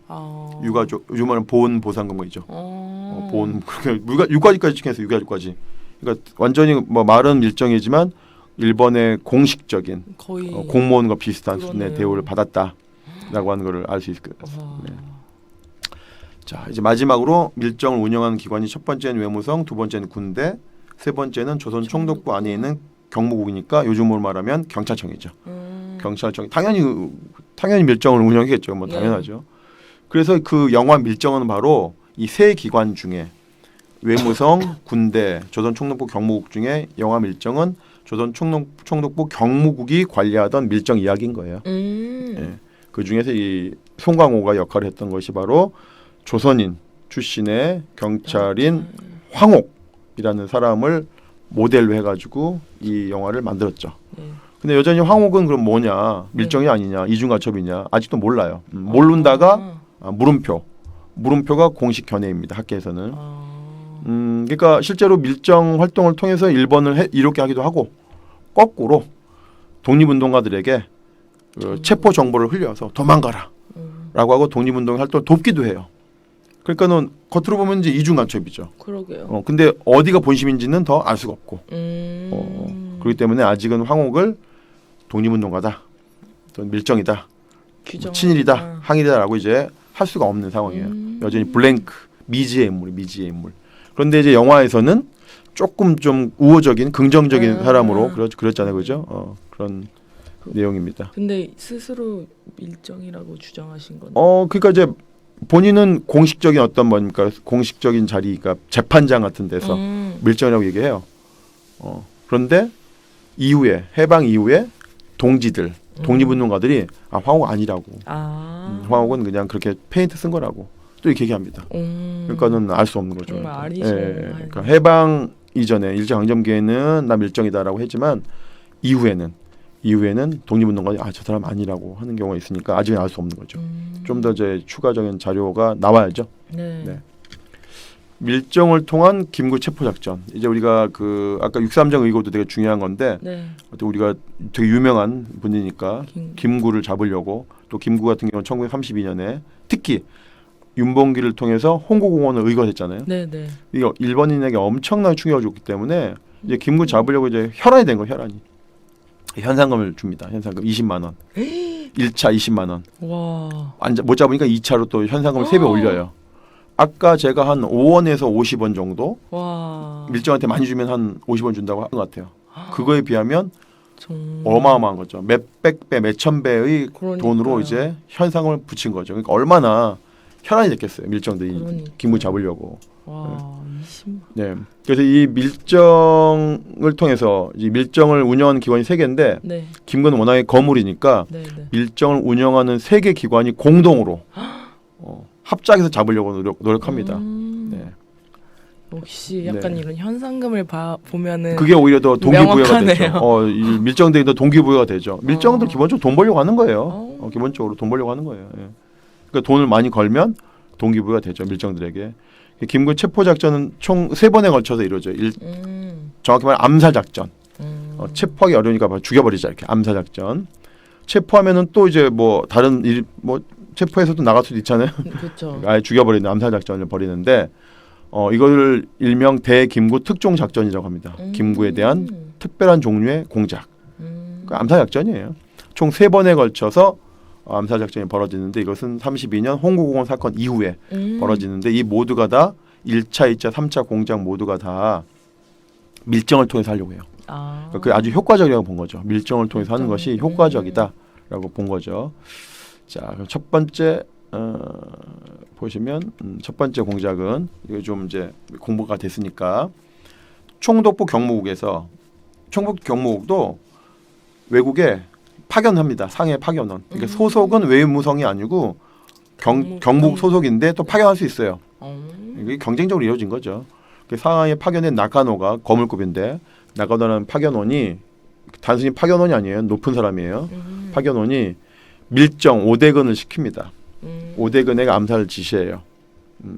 유가족 요즘은 보온 보상금 거죠. 보온 그러니까 유가족까지 지켜서 유가족까지. 그러니까 완전히 뭐 말은 밀정이지만 일본의 공식적인 거의 공무원과 비슷한 그러네요. 수준의 대우를 받았다라고 하는 것을 알 수 있을 것 같습니다. 네. 자, 이제 마지막으로 밀정을 운영하는 기관이 첫 번째는 외무성, 두 번째는 군대, 세 번째는 조선 총독부 안에 있는 경무국이니까 요즘으로 말하면 경찰청이죠. 경찰청 당연히 밀정을 운영했겠죠. 뭐 네. 당연하죠. 그래서 그 영화 밀정은 바로 이 세 기관 중에 외무성, 군대, 조선 총독부 경무국 중에 영화 밀정은 조선 총독부 경무국이 관리하던 밀정 이야기인 거예요. 예. 그 중에서 이 송강호가 역할을 했던 것이 바로 조선인 출신의 경찰인 황옥이라는 사람을 모델로 해가지고 이 영화를 만들었죠. 근데 여전히 황옥은 그럼 뭐냐? 밀정이 아니냐? 이중간첩이냐? 아직도 몰라요. 모른다가 물음표가 공식 견해입니다. 학계에서는. 그러니까 실제로 밀정 활동을 통해서 일본을 이롭게 하기도 하고 거꾸로 독립운동가들에게 체포 정보를 흘려서 도망가라라고 하고 독립운동 활동을 돕기도 해요. 그러니까는 겉으로 보면 이제 이중간첩이죠. 그러게요. 근데 어디가 본심인지는 더 알 수가 없고. 그렇기 때문에 아직은 황옥을 독립운동가다, 또는 밀정이다, 친일이다, 항일이다라고 이제 할 수가 없는 상황이에요. 여전히 블랭크, 미지의 인물. 그런데 이제 영화에서는 조금 좀 우호적인, 긍정적인 사람으로 그렸잖아요, 그죠? 그런 내용입니다. 근데 스스로 밀정이라고 주장하신 건? 그러니까 이제 본인은 공식적인 어떤 뭡니까 공식적인 자리, 그러니까 재판장 같은 데서 밀정이라고 얘기해요. 그런데 이후에 해방 이후에 동지들, 독립운동가들이 황옥 아니라고. 황옥은 그냥 그렇게 페인트 쓴 거라고 또 이렇게 얘기합니다. 그러니까는 알 수 없는 거죠. 정말 아니죠. 그러니까 해방 이전에 일제강점기에는 나 밀정이다라고 했지만 이후에는 독립운동가들이 저 사람 아니라고 하는 경우가 있으니까 아직은 알 수 없는 거죠. 좀 더 이제 추가적인 자료가 나와야죠. 네. 밀정을 통한 김구 체포 작전. 이제 우리가 그 아까 6.3정 의고도 되게 중요한 건데 우리가 되게 유명한 분이니까 김구를 잡으려고 또 김구 같은 경우는 1932년에 특히 윤봉기를 통해서 홍구공원을 의거했잖아요. 네네. 이거 일본인에게 엄청난 충격을 줬기 때문에 이제 김구 잡으려고 이제 혈안이 된 거 혈안이. 현상금을 줍니다. 현상금 20만 원. 1차 20만 원. 와. 못 잡으니까 2차로 또 현상금을 3배 올려요. 아까 제가 한 5원에서 50원 정도 와. 밀정한테 많이 주면 한 50원 준다고 한 것 같아요. 그거에 비하면 어마어마한 거죠. 몇백 배, 몇천 배의 그러니까요. 돈으로 이제 현상을 붙인 거죠. 그러니까 얼마나 혈안이 됐겠어요. 밀정들이 그러니까요. 김구 잡으려고. 와, 20만. 네. 그래서 이 밀정을 통해서 이 밀정을 운영하는 기관이 세 개인데 네. 김구는 워낙에 거물이니까 네, 네. 밀정을 운영하는 세 개 기관이 공동으로 합작해서 잡으려고 노력합니다. 네. 역시 약간 네. 이런 현상금을 보면은 그게 오히려 더 동기부여가 명확하네요. 되죠. 이 밀정들이 더 동기부여가 되죠. 밀정들 기본적으로 돈 벌려고 하는 거예요. 어. 기본적으로 돈 벌려고 하는 거예요. 예. 그러니까 돈을 많이 걸면 동기부여가 되죠. 밀정들에게. 김구 체포 작전은 총 3번에 걸쳐서 이루어져요. 정확히 말하면 암살 작전. 체포하기 어려우니까 바로 죽여버리자 이렇게 암살 작전. 체포하면은 또 이제 뭐 다른 일 뭐 체포해서도 나갈 수도 있잖아요. 그렇죠. 아예 죽여버리는 암살 작전을 벌이는데 이거를 일명 대김구 특종 작전이라고 합니다. 김구에 대한 특별한 종류의 공작. 그 암살 작전이에요. 총 3번에 걸쳐서 암살 작전이 벌어지는데 이것은 32년 홍구공원 사건 이후에 벌어지는데 이 모두가 다 1차, 2차, 3차 공작 모두가 다 밀정을 통해서 하려고 해요. 그 아주 효과적이라고 본 거죠. 밀정을 통해서 하는 것이 효과적이다라고 본 거죠. 자, 그럼 첫 번째 보시면 첫 번째 공작은 이거 좀 이제 공부가 됐으니까 총독부 경무국에서 총독부 경무국도 외국에 파견합니다. 상해 파견원. 그러니까 소속은 외무성이 아니고 경무국 소속인데 또 파견할 수 있어요. 이게 경쟁적으로 이루어진 거죠. 상하이에 파견된 나카노가 거물급인데 나카노라는 파견원이 단순히 파견원이 아니에요. 높은 사람이에요. 파견원이 밀정 오대근을 시킵니다. 오대근에게 암살을 지시해요.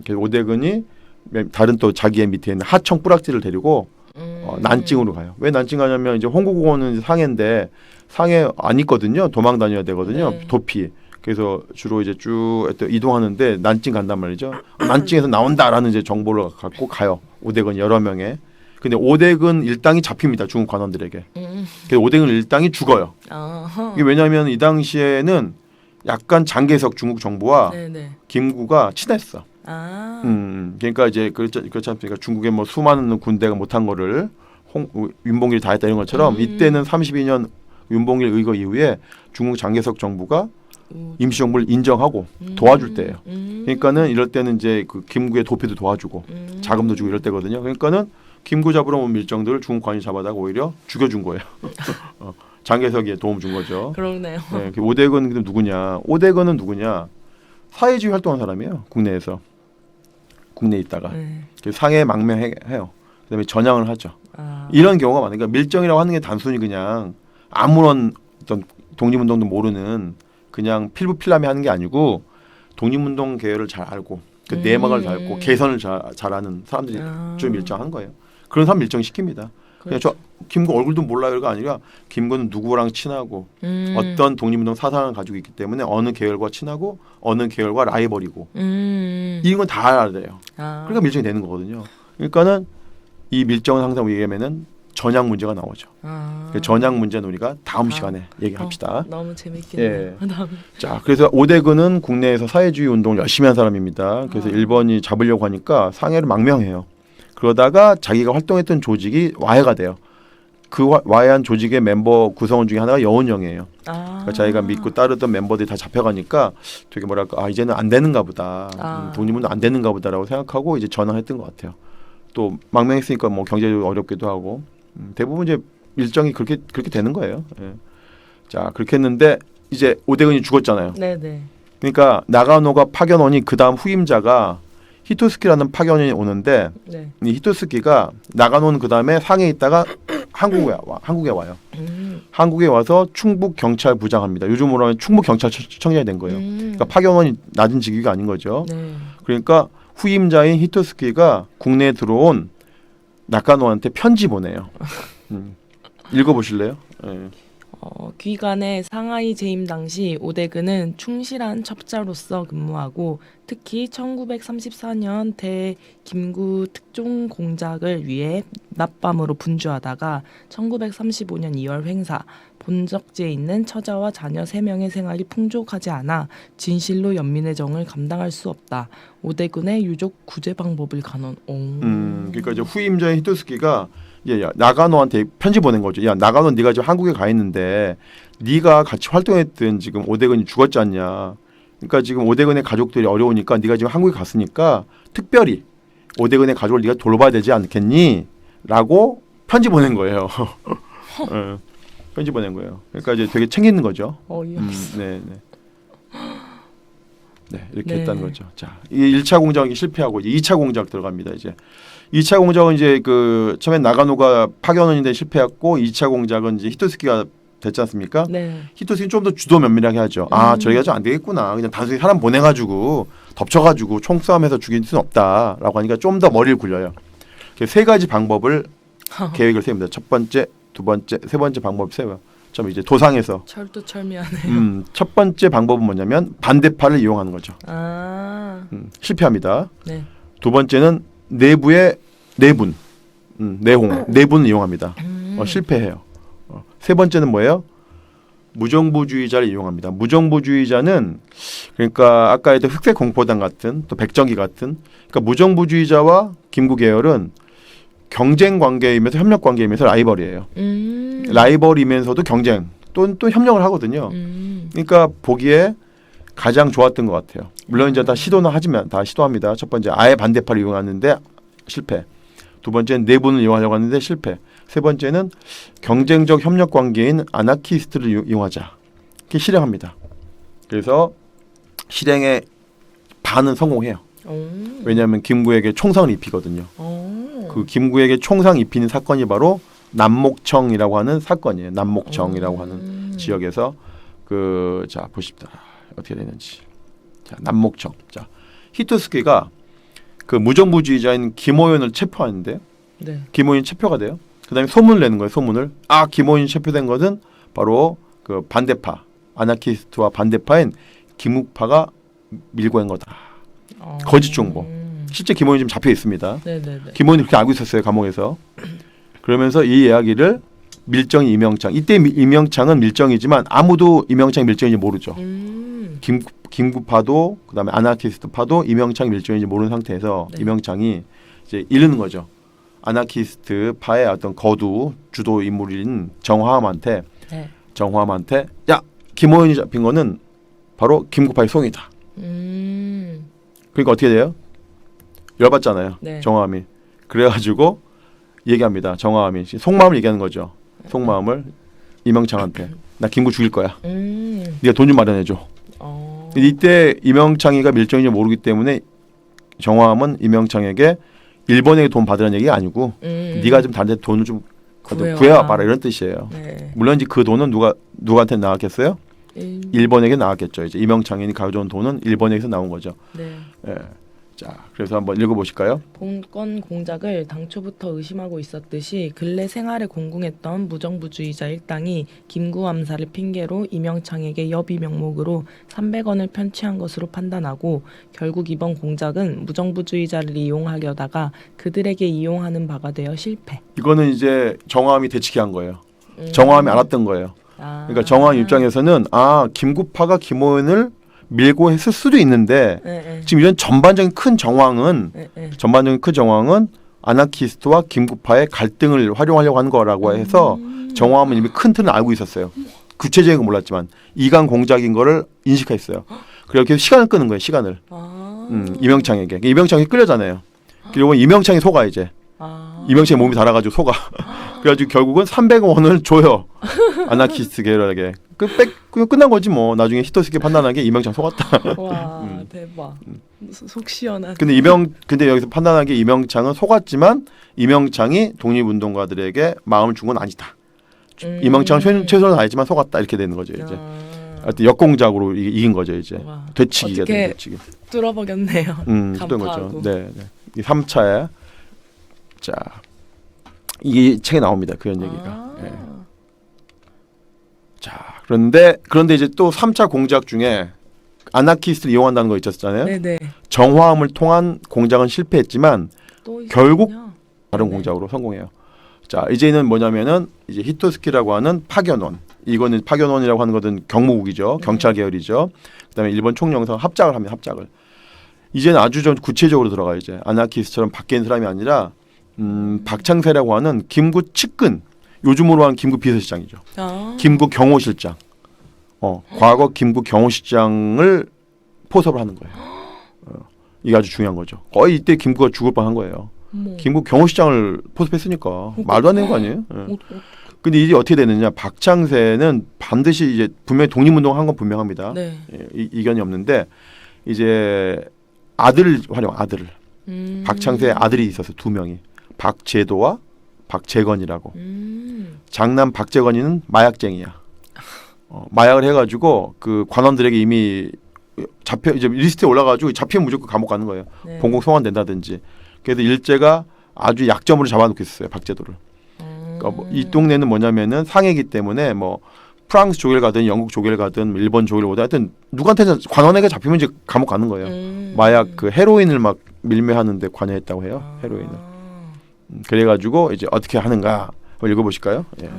그래서 오대근이 다른 또 자기의 밑에 있는 하청 뿌락지를 데리고 난징으로 가요. 왜 난징 가냐면 이제 홍구공원은 상해인데 상해 안 있거든요. 도망 다녀야 되거든요. 네. 도피. 그래서 주로 이제 쭉 이동하는데 난징 간단 말이죠. 난징에서 나온다라는 이제 정보를 갖고 가요. 오대근 여러 명의. 근데 오대근 일당이 잡힙니다. 중국 관원들에게. 그래서 오대근 일당이 죽어요. 이게 왜냐하면 이 당시에는 약간 장개석 중국 정부와 네네. 김구가 친했어. 그러니까 이제 그렇지 않습니까? 중국에 뭐 수많은 군대가 못한 거를 윤봉길이 다 했다 이런 것처럼 이때는 32년 윤봉길 의거 이후에 중국 장개석 정부가 임시정부를 인정하고 도와줄 때예요. 그러니까는 이럴 때는 이제 그 김구의 도피도 도와주고 자금도 주고 이럴 때거든요. 그러니까는 김구 잡으러 온 밀정들을 중국 관이 잡아다가 오히려 죽여준 거예요. 장개석이 도움 준 거죠. 그러네요. 네, 오대근은 누구냐? 오대근은 누구냐? 사회주의 활동한 사람이에요. 국내에서. 국내에 있다가 상해 망명해요. 그다음에 전향을 하죠. 이런 경우가 많으니까 그러니까 밀정이라고 하는 게 단순히 그냥 아무런 어떤 독립운동도 모르는 그냥 필부필람이 하는 게 아니고 독립운동 계열을 잘 알고 그 내막을 잘 알고 개선을 잘 아는 사람들이 좀 밀정한 거예요. 그런 사람 밀정시킵니다. 그냥 저 김구 얼굴도 몰라요가 아니라 김구는 누구랑 친하고 어떤 독립운동 사상을 가지고 있기 때문에 어느 계열과 친하고 어느 계열과 라이벌이고 이런 건 다 알아야 돼요. 그러니까 밀정이 되는 거거든요. 그러니까는 이 밀정은 항상 우리 얘기하면은 전향 문제가 나오죠. 그 전향 문제는 우리가 다음 시간에 얘기합시다. 너무 재밌겠네요. 예. 자, 그래서 오대근은 국내에서 사회주의 운동을 열심히 한 사람입니다. 그래서 일본이 잡으려고 하니까 상해를 망명해요. 그러다가 자기가 활동했던 조직이 와해가 돼요. 그 와해한 조직의 멤버 구성원 중에 하나가 여운형이에요. 그러니까 자기가 믿고 따르던 멤버들이 다 잡혀가니까 되게 뭐랄까 이제는 안 되는가 보다. 독립운동 안 되는가 보다라고 생각하고 이제 전환했던 것 같아요. 또 망명했으니까 뭐 경제적으로 어렵기도 하고 대부분 이제 일정이 그렇게 되는 거예요. 예. 자, 그렇게 했는데 이제 오대근이 죽었잖아요. 네네. 그러니까 나가노가 파견원이 그 다음 후임자가 히토스키라는 파견원이 오는데 이 히토스키가 나가노는 그 다음에 상해에 있다가 한국에 와요. 한국에 와서 충북 경찰 부장합니다. 요즘으로 하면 충북 경찰청장이 된 거예요. 그러니까 파견원이 낮은 직위가 아닌 거죠. 그러니까 후임자인 히토스키가 국내에 들어온 나카노한테 편지 보내요. 읽어보실래요? 네. 귀간의 상하이 재임 당시 오대근은 충실한 첩자로서 근무하고 특히 1934년 대김구 특종 공작을 위해 낮밤으로 분주하다가 1935년 2월 횡사 본적지에 있는 처자와 자녀 3명의 생활이 풍족하지 않아 진실로 연민의 정을 감당할 수 없다. 오대근의 유족 구제 방법을 간언. 그러니까 이제 후임자인 히토스키가 야, 나가노한테 편지 보낸 거죠. 야, 나가노 네가 지금 한국에 가 있는데 네가 같이 활동했던 지금 오대근이 죽었지 않냐. 그러니까 지금 오대근의 가족들이 어려우니까 네가 지금 한국에 갔으니까 특별히 오대근의 가족을 네가 돌봐야 되지 않겠니? 라고 편지 보낸 거예요. 네, 편지 보낸 거예요. 그러니까 이제 되게 챙기는 거죠. 네, 네. 네, 이렇게 네. 했다는 거죠. 자, 이 1차 공작이 실패하고 이제 2차 공작 들어갑니다. 이제 2차 공작은 이제 그 처음에 나가노가 파견원인데 실패했고 2차 공작은 이제 히토스키가 됐지 않습니까? 네. 히토스키는 좀 더 주도 면밀하게 하죠. 저희가 좀 안 되겠구나. 그냥 단순히 사람 보내가지고 덮쳐가지고 총싸움해서 죽일 수는 없다라고 하니까 좀 더 머리를 굴려요. 세 가지 방법을 계획을 세웁니다. 첫 번째, 두 번째, 세 번째 방법을 세워요. 좀 이제 도상에서 철두철미하네요. 첫 번째 방법은 뭐냐면 반대파를 이용하는 거죠. 실패합니다. 네. 두 번째는 내부의 내분, 내분을 이용합니다. 실패해요. 세 번째는 뭐예요? 무정부주의자를 이용합니다. 무정부주의자는 그러니까 아까 했던 흑색 공포당 같은 또 백정기 같은 그러니까 무정부주의자와 김구 계열은 경쟁 관계이면서 협력 관계이면서 라이벌이에요. 라이벌이면서도 경쟁 또 협력을 하거든요. 그러니까 보기에 가장 좋았던 것 같아요. 물론 이제 다 시도는 하지만 다 시도합니다. 첫 번째 아예 반대파를 이용하는데 실패. 두 번째는 내분을 이용하려고 하는데 실패. 세 번째는 경쟁적 협력 관계인 아나키스트를 이용하자. 이렇게 실행합니다. 그래서 실행에 반은 성공해요. 왜냐하면 김구에게 총상을 입히거든요. 그 김구에게 총상 입히는 사건이 바로 남목청이라고 하는 사건이에요. 남목청이라고 하는 지역에서 자 보십시다. 어떻게 되는지. 자, 남목청. 자, 히토스키가 그 무정부주의자인 김호연을 체포하는데 네. 김호연 체포가 돼요. 그다음에 소문을 내는 거예요. 소문을. 김호연이 체포된 것은 바로 그 반대파, 아나키스트와 반대파인 김욱파가 밀고 한 거다. 거짓 정보. 실제 김호연이 지금 잡혀 있습니다. 네네네. 김호연이 그렇게 알고 있었어요. 감옥에서. 그러면서 이 이야기를 밀정이 이명창. 이때 이명창은 밀정이지만 아무도 이명창이 밀정인지 모르죠. 김구파도 그다음에 아나키스트파도 이명창이 밀정인지 모르는 상태에서 네. 이명창이 이제 이르는 거죠. 아나키스트파의 어떤 거두 주도 인물인 정화함한테 네. 야 김호연이 잡힌 거는 바로 김구파의 송이다. 그러니까 어떻게 돼요? 열받잖아요. 네. 정화함이. 그래가지고 얘기합니다. 정화함이 속마음을 얘기하는 거죠. 속마음을 이명창한테 나 김구 죽일 거야. 네가 돈 좀 마련해줘. 이때 이명창이가 밀정인지 모르기 때문에 정화함은 이명창에게 일본에게 돈 받으라는 얘기가 아니고 네가 좀 다른 데 돈을 좀 구해와봐라 이런 뜻이에요. 네. 물론 이제 그 돈은 누구한테 나왔겠어요? 일본에게 나왔겠죠. 이제 이명창이 가져온 돈은 일본에게서 나온 거죠. 네. 예. 자, 그래서 한번 읽어보실까요? 본건 공작을 당초부터 의심하고 있었듯이 근래 생활에 공공했던 무정부주의자 일당이 김구 암살을 핑계로 이명창에게 여비 명목으로 300원을 편취한 것으로 판단하고 결국 이번 공작은 무정부주의자를 이용하려다가 그들에게 이용하는 바가 되어 실패. 이거는 이제 정화함이 대치기 한 거예요. 정화함이 알았던 거예요. 그러니까 정화함 입장에서는 김구파가 김호연을 밀고 했을 수도 있는데 지금 이런 전반적인 큰 정황은 아나키스트와 김구파의 갈등을 활용하려고 하는 거라고 해서 정황은 이미 큰 틀은 알고 있었어요. 구체적인 건 몰랐지만 이간 공작인 거를 인식했어요. 그렇게 시간을 끄는 거예요. 시간을. 이명창에게. 이명창이 끌려잖아요. 그리고 이명창이 속아 이제. 이명창의 몸이 달아가지고 속아. 그래가지고 결국은 300원을 줘요. 아나키스트 계열에게. 끝난 거지 뭐. 나중에 히토스키 판단한 게 이명창 속았다. 와 대박. 속 시원한. 근데 여기서 판단한 게 이명창은 속았지만 이명창이 독립운동가들에게 마음을 준 건 아니다. 이명창은 최선을 다했지만 속았다 이렇게 되는 거죠 이제. 하여튼 역공작으로 이긴 거죠 이제. 되치기가 된 되치기. 뚫어버렸네요. 뚫은 거죠. 네. 이 3차에 자 이게 책에 나옵니다. 그런 얘기가. 네. 자 그런데 이제 또 3차 공작 중에 아나키스트를 이용한다는 거 있었잖아요. 네네. 정화함을 통한 공작은 실패했지만 또 결국 다른 네네. 공작으로 성공해요. 자 이제는 뭐냐면은 이제 히토스키라고 하는 파견원. 이거는 파견원이라고 하는 것은 경무국이죠. 경찰 계열이죠. 그다음에 일본 총영사가 합작을 합니다. 합작을. 이제는 아주 좀 구체적으로 들어가요. 이제 아나키스트처럼 밖에 있는 사람이 아니라 박창세라고 하는 김구 측근, 요즘으로 한 김구 비서실장이죠. 김구 경호실장. 과거 김구 경호실장을 포섭을 하는 거예요. 이게 아주 중요한 거죠. 거의 이때 김구가 죽을 뻔한 거예요. 김구 경호실장을 포섭했으니까 말도 안 되는 거 아니에요? 예. 근데 이게 어떻게 되느냐? 박창세는 반드시 이제 분명히 독립운동한 건 분명합니다. 네. 이견이 없는데 이제 아들을 활용 아들을 박창세의 아들이 있어서 두 명이 박재도와 박재건이라고. 장남 박재건이는 마약쟁이야. 마약을 해가지고 그 관원들에게 이미 잡혀 이제 리스트에 올라가지고 잡히면 무조건 감옥 가는 거예요. 네. 봉공 소환된다든지. 그래서 일제가 아주 약점으로 잡아놓고 있었어요. 박재도를. 그러니까 이 동네는 뭐냐면은 상해이기 때문에 뭐 프랑스 조계를 가든 영국 조계를 가든 일본 조계를 오든 하여튼 누구한테나 관원에게 잡히면 이제 감옥 가는 거예요. 마약 그 헤로인을 막 밀매하는데 관여했다고 해요. 헤로인을. 그래가지고 이제 어떻게 하는가 한번 읽어보실까요? 예.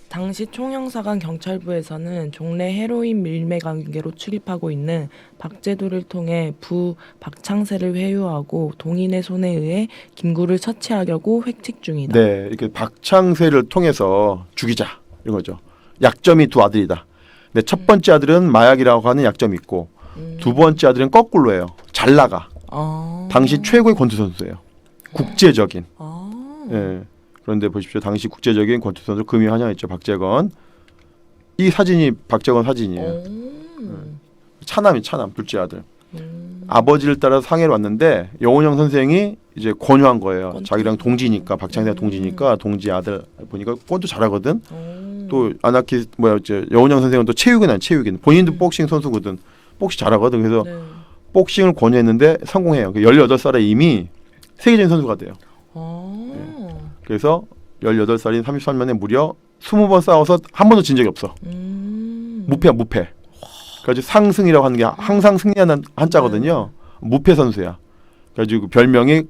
당시 총영사관 경찰부에서는 종래 헤로인 밀매 관계로 출입하고 있는 박재도를 통해 부 박창세를 회유하고 동인의 손에 의해 김구를 처치하려고 획책 중이다. 네, 이렇게 박창세를 통해서 죽이자 이런 거죠. 약점이 두 아들이다. 근데 첫 번째 아들은 마약이라고 하는 약점이 있고 두 번째 아들은 거꾸로예요. 잘 나가. 당시 최고의 권투 선수예요. 국제적인. 예. 그런데 보십시오. 당시 국제적인 권투 선수 금이 환영했죠. 박재건. 이 사진이 박재건 사진이에요. 차남 둘째 아들. 아버지를 따라 상해로 왔는데 영원영 선생이 이제 권유한 거예요. 권투. 자기랑 동지니까 박창세가 동지니까 동지 아들 보니까 권투 잘하거든. 또 영원영 선생은 또 체육인. 본인도 복싱 선수거든. 복싱 잘하거든. 그래서 네. 복싱을 권유했는데 성공해요. 18살에 이미 세계적인 선수가 돼요. 네. 그래서 18살인 33년에 무려 20번 싸워서 한 번도 진 적이 없어. 무패. 그래서 상승이라고 하는 게 항상 승리하는 한자거든요. 무패 선수야. 그래가지고 별명이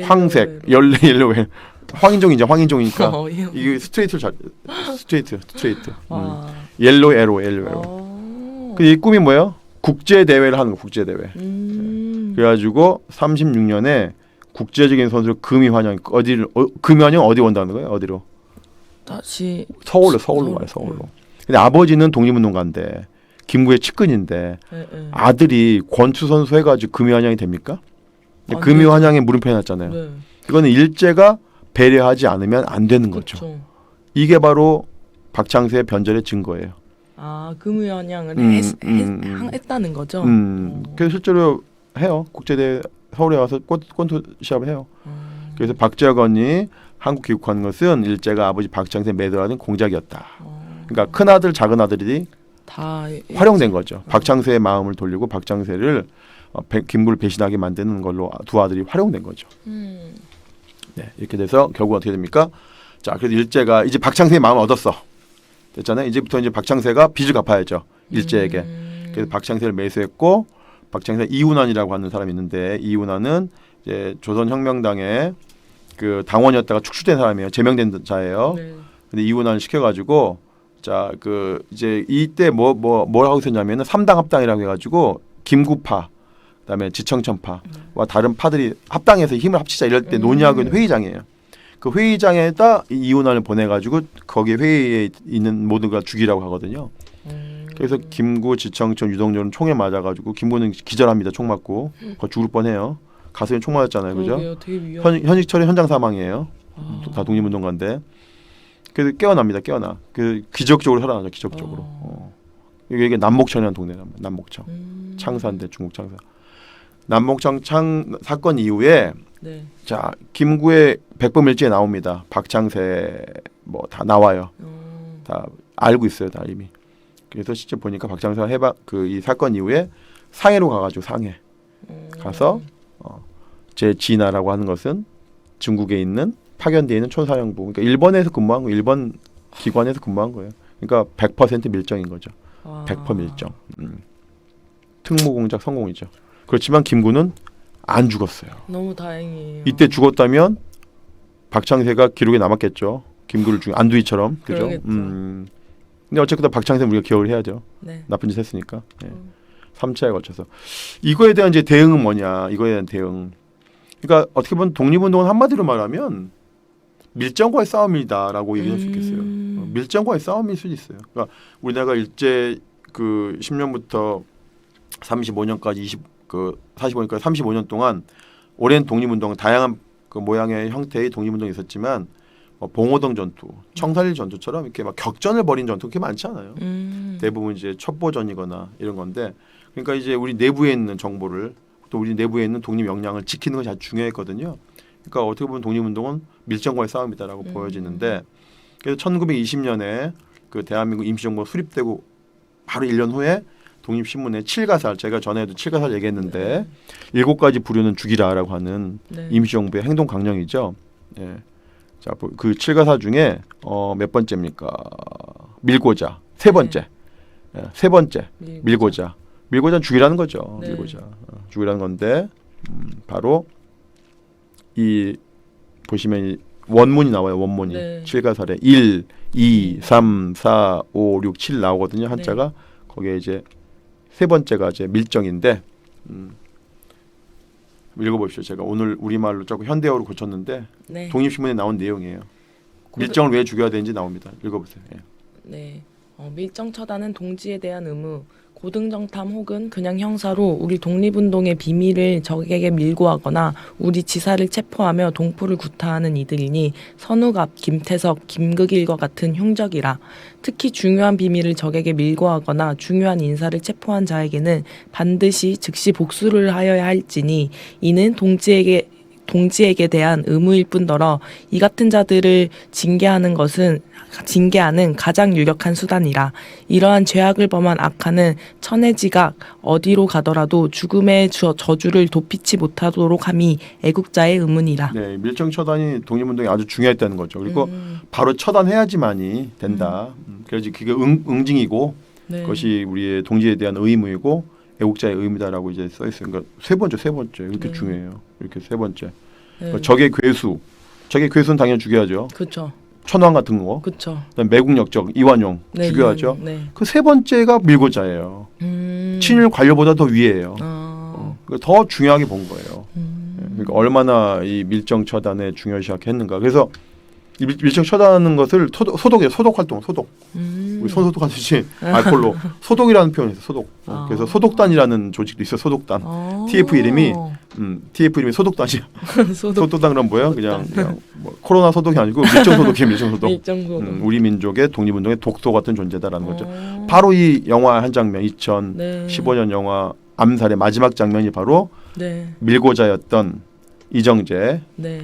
황색, 옐로웰. 황인종이니까 이게 스트레이트. 옐로 에로. 이 꿈이 뭐예요? 국제 대회를 하는 거, 국제 대회. 그래가지고 36년에 국제적인 선수를 금이 환영 금이 환영 어디 온다는 거예요? 어디로? 다시 서울로 가요. 서울로. 근데 아버지는 독립운동가인데 김구의 측근인데 아들이 권투 선수 해가지고 금이 환영이 됩니까? 금이 환영에 물음표 해놨잖아요. 네. 이거는 일제가 배려하지 않으면 안 되는 거죠. 그쵸. 이게 바로 박창세의 변절의 증거예요. 금의원양을 했다는 거죠. 그래서 실제로 해요. 국제대회 서울에 와서 권투 시합을 해요. 그래서 박재건이 한국 귀국한 것은 일제가 아버지 박창세 매도하는 공작이었다. 그러니까 큰 아들, 작은 아들이 다 활용된 거죠. 박창세의 마음을 돌리고 박창세를 김구를 배신하게 만드는 걸로 두 아들이 활용된 거죠. 네, 이렇게 돼서 결국 어떻게 됩니까? 자, 그래서 일제가 이제 박창세의 마음을 얻었어. 됐잖아요. 이제부터 이제 박창세가 빚을 갚아야죠. 일제에게. 그래서 박창세를 매수했고 박창세 이훈환이라고 하는 사람이 있는데 이훈환은 이제 조선혁명당의 그 당원이었다가 축출된 사람이에요. 제명된 자예요. 네. 근데 이훈환을 시켜가지고 자, 그 이제 이때 뭘 하고 있었냐면은 3당 합당이라고 해가지고 김구파, 그다음에 지청천파와 다른 파들이 합당해서 힘을 합치자 이럴 때 논의하고 있는 회의장이에요. 그 회의장에다 이훈환을 보내가지고 거기 회의에 있는 모든 걸 죽이라고 하거든요. 그래서 김구, 지청천, 유동열은 총에 맞아가지고 김구는 기절합니다. 총 맞고 거의 죽을 뻔해요. 가슴에 총 맞았잖아요, 그죠? 현익철이 현장 사망이에요. 다 독립운동가인데. 그래서 깨어납니다. 그 기적적으로 살아나죠. 기적적으로. 이게 남목천이라는 동네랍니다. 남목청. 창사인데 중국 창사. 남목청 사건 이후에 네. 자 김구의 백범일지에 나옵니다. 박창세 뭐 다 나와요. 다 알고 있어요. 다 이미. 그래서 실제 보니까 박창세가 이 사건 이후에 상해로 가가지고 상해 가서 제 진화라고 하는 것은 중국에 있는 파견되어 있는 촌사령부, 그러니까 일본에서 근무한 거, 일본 기관에서 근무한 거예요. 그러니까 100% 밀정인 거죠. 100% 밀정. 특무공작 성공이죠. 그렇지만 김구는 안 죽었어요. 너무 다행이에요. 이때 죽었다면 박창세가 기록에 남았겠죠. 김구를 죽인 안두희처럼, 그죠? 근데 어쨌든 박창세 우리가 기억을 해야죠. 네. 나쁜 짓 했으니까. 네. 3차에 걸쳐서 이거에 대한 이제 대응은 뭐냐? 이거에 대한 대응. 그러니까 어떻게 보면 독립운동은 한마디로 말하면 밀정과의 싸움이다라고 얘기할 수 있겠어요. 밀정과의 싸움일 수도 있어요. 그러니까 우리나라가 일제 그 10년부터 35년까지 45년까지 35년 동안 오랜 독립운동, 다양한 그 모양의 형태의 독립운동이 있었지만 봉오동 전투, 청산리 전투처럼 이렇게 막 격전을 벌인 전투 그렇게 많지 않아요. 대부분 이제 첩보전이거나 이런 건데, 그러니까 이제 우리 내부에 있는 정보를 또 우리 내부에 있는 독립 역량을 지키는 것이 아주 중요했거든요. 그러니까 어떻게 보면 독립운동은 밀정과의 싸움이다라고 보여지는데, 그래서 1920년에 그 대한민국 임시정부가 수립되고 바로 1년 후에 독립신문에 7가살, 제가 전에도 7가살 얘기했는데 7가지 부류는 죽이라라고 하는 임시정부의 행동 강령이죠. 예. 자, 그 7가살 중에 몇 번째입니까? 밀고자. 세 번째. 예, 세 번째. 밀고자. 밀고자는 죽이라는 거죠. 밀고자. 죽이라는 건데 바로 이 보시면 이 원문이 나와요. 원문이. 7가살에 1, 2, 3, 4, 5, 6, 7 나오거든요. 한자가. 거기에 이제 세 번째가 이제 밀정인데 읽어보십시오. 제가 오늘 우리말로 조금 현대어로 고쳤는데 독립신문에 나온 내용이에요. 밀정을 왜 죽여야 되는지 나옵니다. 읽어보세요. 예. 네. 밀정 처단은 동지에 대한 의무, 고등정탐 혹은 그냥 형사로 우리 독립운동의 비밀을 적에게 밀고하거나 우리 지사를 체포하며 동포를 구타하는 이들이니 선우갑, 김태석, 김극일과 같은 흉적이라. 특히 중요한 비밀을 적에게 밀고하거나 중요한 인사를 체포한 자에게는 반드시 즉시 복수를 하여야 할지니 이는 동지에게 대한 의무일 뿐더러 이 같은 자들을 징계하는 가장 유력한 수단이라. 이러한 죄악을 범한 악한은 천해지각 어디로 가더라도 죽음의 저주를 도피치 못하도록 함이 애국자의 의문이라. 네, 밀정 처단이 독립운동에 아주 중요했다는 거죠. 그리고 바로 처단해야지만이 된다. 그래서 그게 응징이고 그것이 우리의 동지에 대한 의무이고 애국자의 의무다라고 이제 써 있어요. 그러니까 세 번째 이렇게 중요해요. 이렇게 세 번째. 그러니까 적의 괴수는 당연히 죽여야죠. 그렇죠. 천황 같은 거. 그렇죠. 그다음 매국역적 이완용 죽여야죠. 그 세 번째가 밀고자예요. 친일 관료보다 더 위에요. 그러니까 더 중요하게 본 거예요. 그러니까 얼마나 이 밀정 처단에 중요시했는가. 그래서 이 밀정 처단하는 것을 소독이에요. 소독 활동, 소독. 우리 손 소독하듯이 알콜로 소독이라는 표현이 있어요. 소독. 그래서 소독단이라는 조직도 있어요. 소독단. TF 이름이 소독단이야. 소독단 그럼 뭐예요? 그냥 뭐 코로나 소독이 아니고 밀정 소독이에요. 밀정 소독. 우리 민족의 독립운동의 독소 같은 존재다라는 거죠. 바로 이 영화 한 장면, 2015년 영화 암살의 마지막 장면이 바로 밀고자였던 이정재,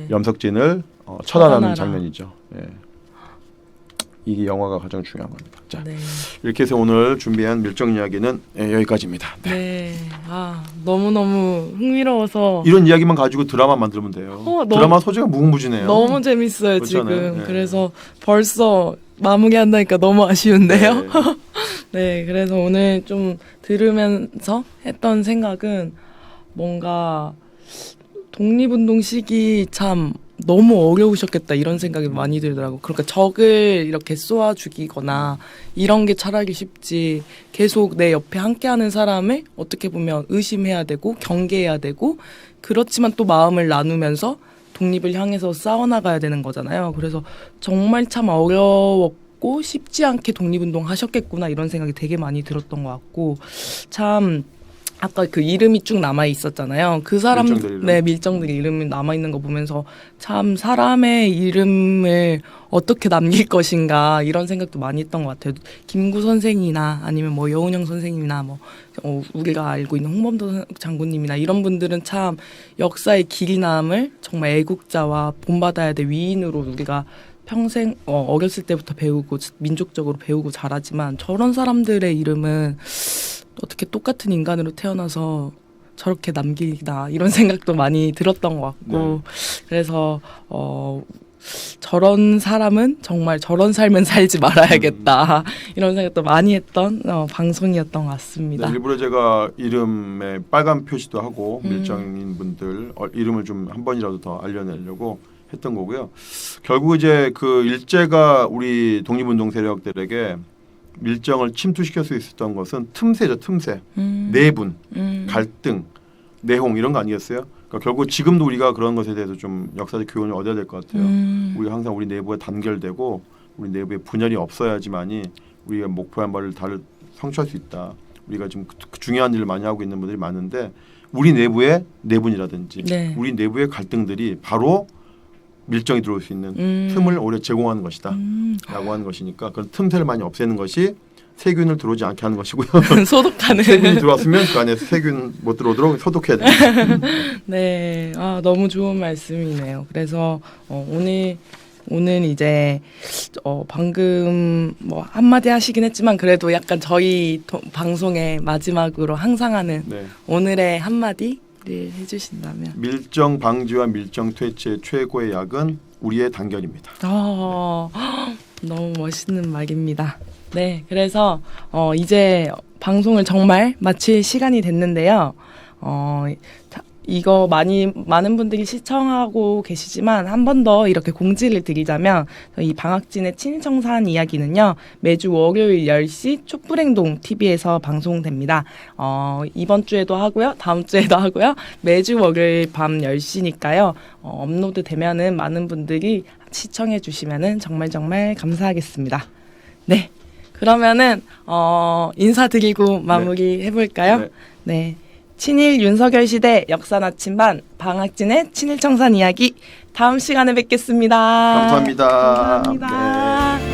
염석진을 처단하는 장면이죠. 예. 이게 영화가 가장 중요한 겁니다. 자, 이렇게 해서 오늘 준비한 밀정 이야기는 여기까지입니다. 네. 너무너무 흥미로워서 이런 이야기만 가지고 드라마 만들면 돼요. 드라마 소재가 무궁무진해요. 너무 재밌어요. 그렇잖아요. 지금. 네. 그래서 벌써 마무리한다니까 너무 아쉬운데요. 네, 그래서 오늘 좀 들으면서 했던 생각은 뭔가 독립운동 시기 참 너무 어려우셨겠다 이런 생각이 많이 들더라고. 그러니까 적을 이렇게 쏘아 죽이거나 이런 게 차라리 쉽지, 계속 내 옆에 함께하는 사람을 어떻게 보면 의심해야 되고 경계해야 되고, 그렇지만 또 마음을 나누면서 독립을 향해서 싸워나가야 되는 거잖아요. 그래서 정말 참 어려웠고 쉽지 않게 독립운동 하셨겠구나 이런 생각이 되게 많이 들었던 것 같고, 참 아까 그 이름이 쭉 남아 있었잖아요. 그 사람, 밀정들 이름이 남아 있는 거 보면서 참 사람의 이름을 어떻게 남길 것인가 이런 생각도 많이 했던 것 같아요. 김구 선생이나 아니면 뭐 여운형 선생님이나 뭐 우리가 알고 있는 홍범도 장군님이나 이런 분들은 참 역사의 길이 남을 정말 애국자와 본받아야 될 위인으로 우리가 평생 어렸을 때부터 배우고 민족적으로 배우고 자라지만, 저런 사람들의 이름은 어떻게 똑같은 인간으로 태어나서 저렇게 남기나 이런 생각도 많이 들었던 것 같고, 그래서 저런 사람은 정말 저런 삶은 살지 말아야겠다 이런 생각도 많이 했던 방송이었던 것 같습니다. 네, 일부러 제가 이름에 빨간 표시도 하고 밀정인 분들 이름을 좀 한 번이라도 더 알려내려고 했던 거고요. 결국 이제 그 일제가 우리 독립운동 세력들에게 밀정을 침투시킬 수 있었던 것은 틈새죠. 틈새. 내분, 갈등, 내홍 이런 거 아니겠어요? 그러니까 결국 지금도 우리가 그런 것에 대해서 좀 역사적 교훈을 얻어야 될 것 같아요. 우리가 항상 우리 내부에 단결되고 우리 내부에 분열이 없어야지만이 우리가 목표한 바를 다 성취할 수 있다. 우리가 지금 중요한 일을 많이 하고 있는 분들이 많은데 우리 내부의 내분이라든지 네. 우리 내부의 갈등들이 바로 밀정이 들어올 수 있는 틈을 오히려 제공하는 것이다 라고 하는 것이니까 그런 틈새를 많이 없애는 것이 세균을 들어오지 않게 하는 것이고요. 소독하는. 세균이 들어왔으면 그 안에 세균 못 들어오도록 소독해야 됩니다. 네, 너무 좋은 말씀이네요. 그래서 오늘 이제 방금 뭐 한마디 하시긴 했지만 그래도 약간 저희 방송의 마지막으로 항상 하는 네. 오늘의 한마디를 해주신다면. 밀정 방지와 밀정 퇴치의 최고의 약은 우리의 단결입니다. 너무 멋있는 말입니다. 네, 그래서 이제 방송을 정말 마칠 시간이 됐는데요. 이거 많은 분들이 시청하고 계시지만 한 번 더 이렇게 공지를 드리자면 이 방학진의 친일청산 이야기는요 매주 월요일 10시 촛불행동 TV에서 방송됩니다. 이번 주에도 하고요, 다음 주에도 하고요. 매주 월요일 밤 10시니까요. 업로드 되면은 많은 분들이 시청해 주시면은 정말 감사하겠습니다. 네, 그러면은 인사드리고 마무리 해볼까요? 네. 친일 윤석열 시대 역사 나침반 방학진의 친일청산 이야기 다음 시간에 뵙겠습니다. 감사합니다. 감사합니다. 네.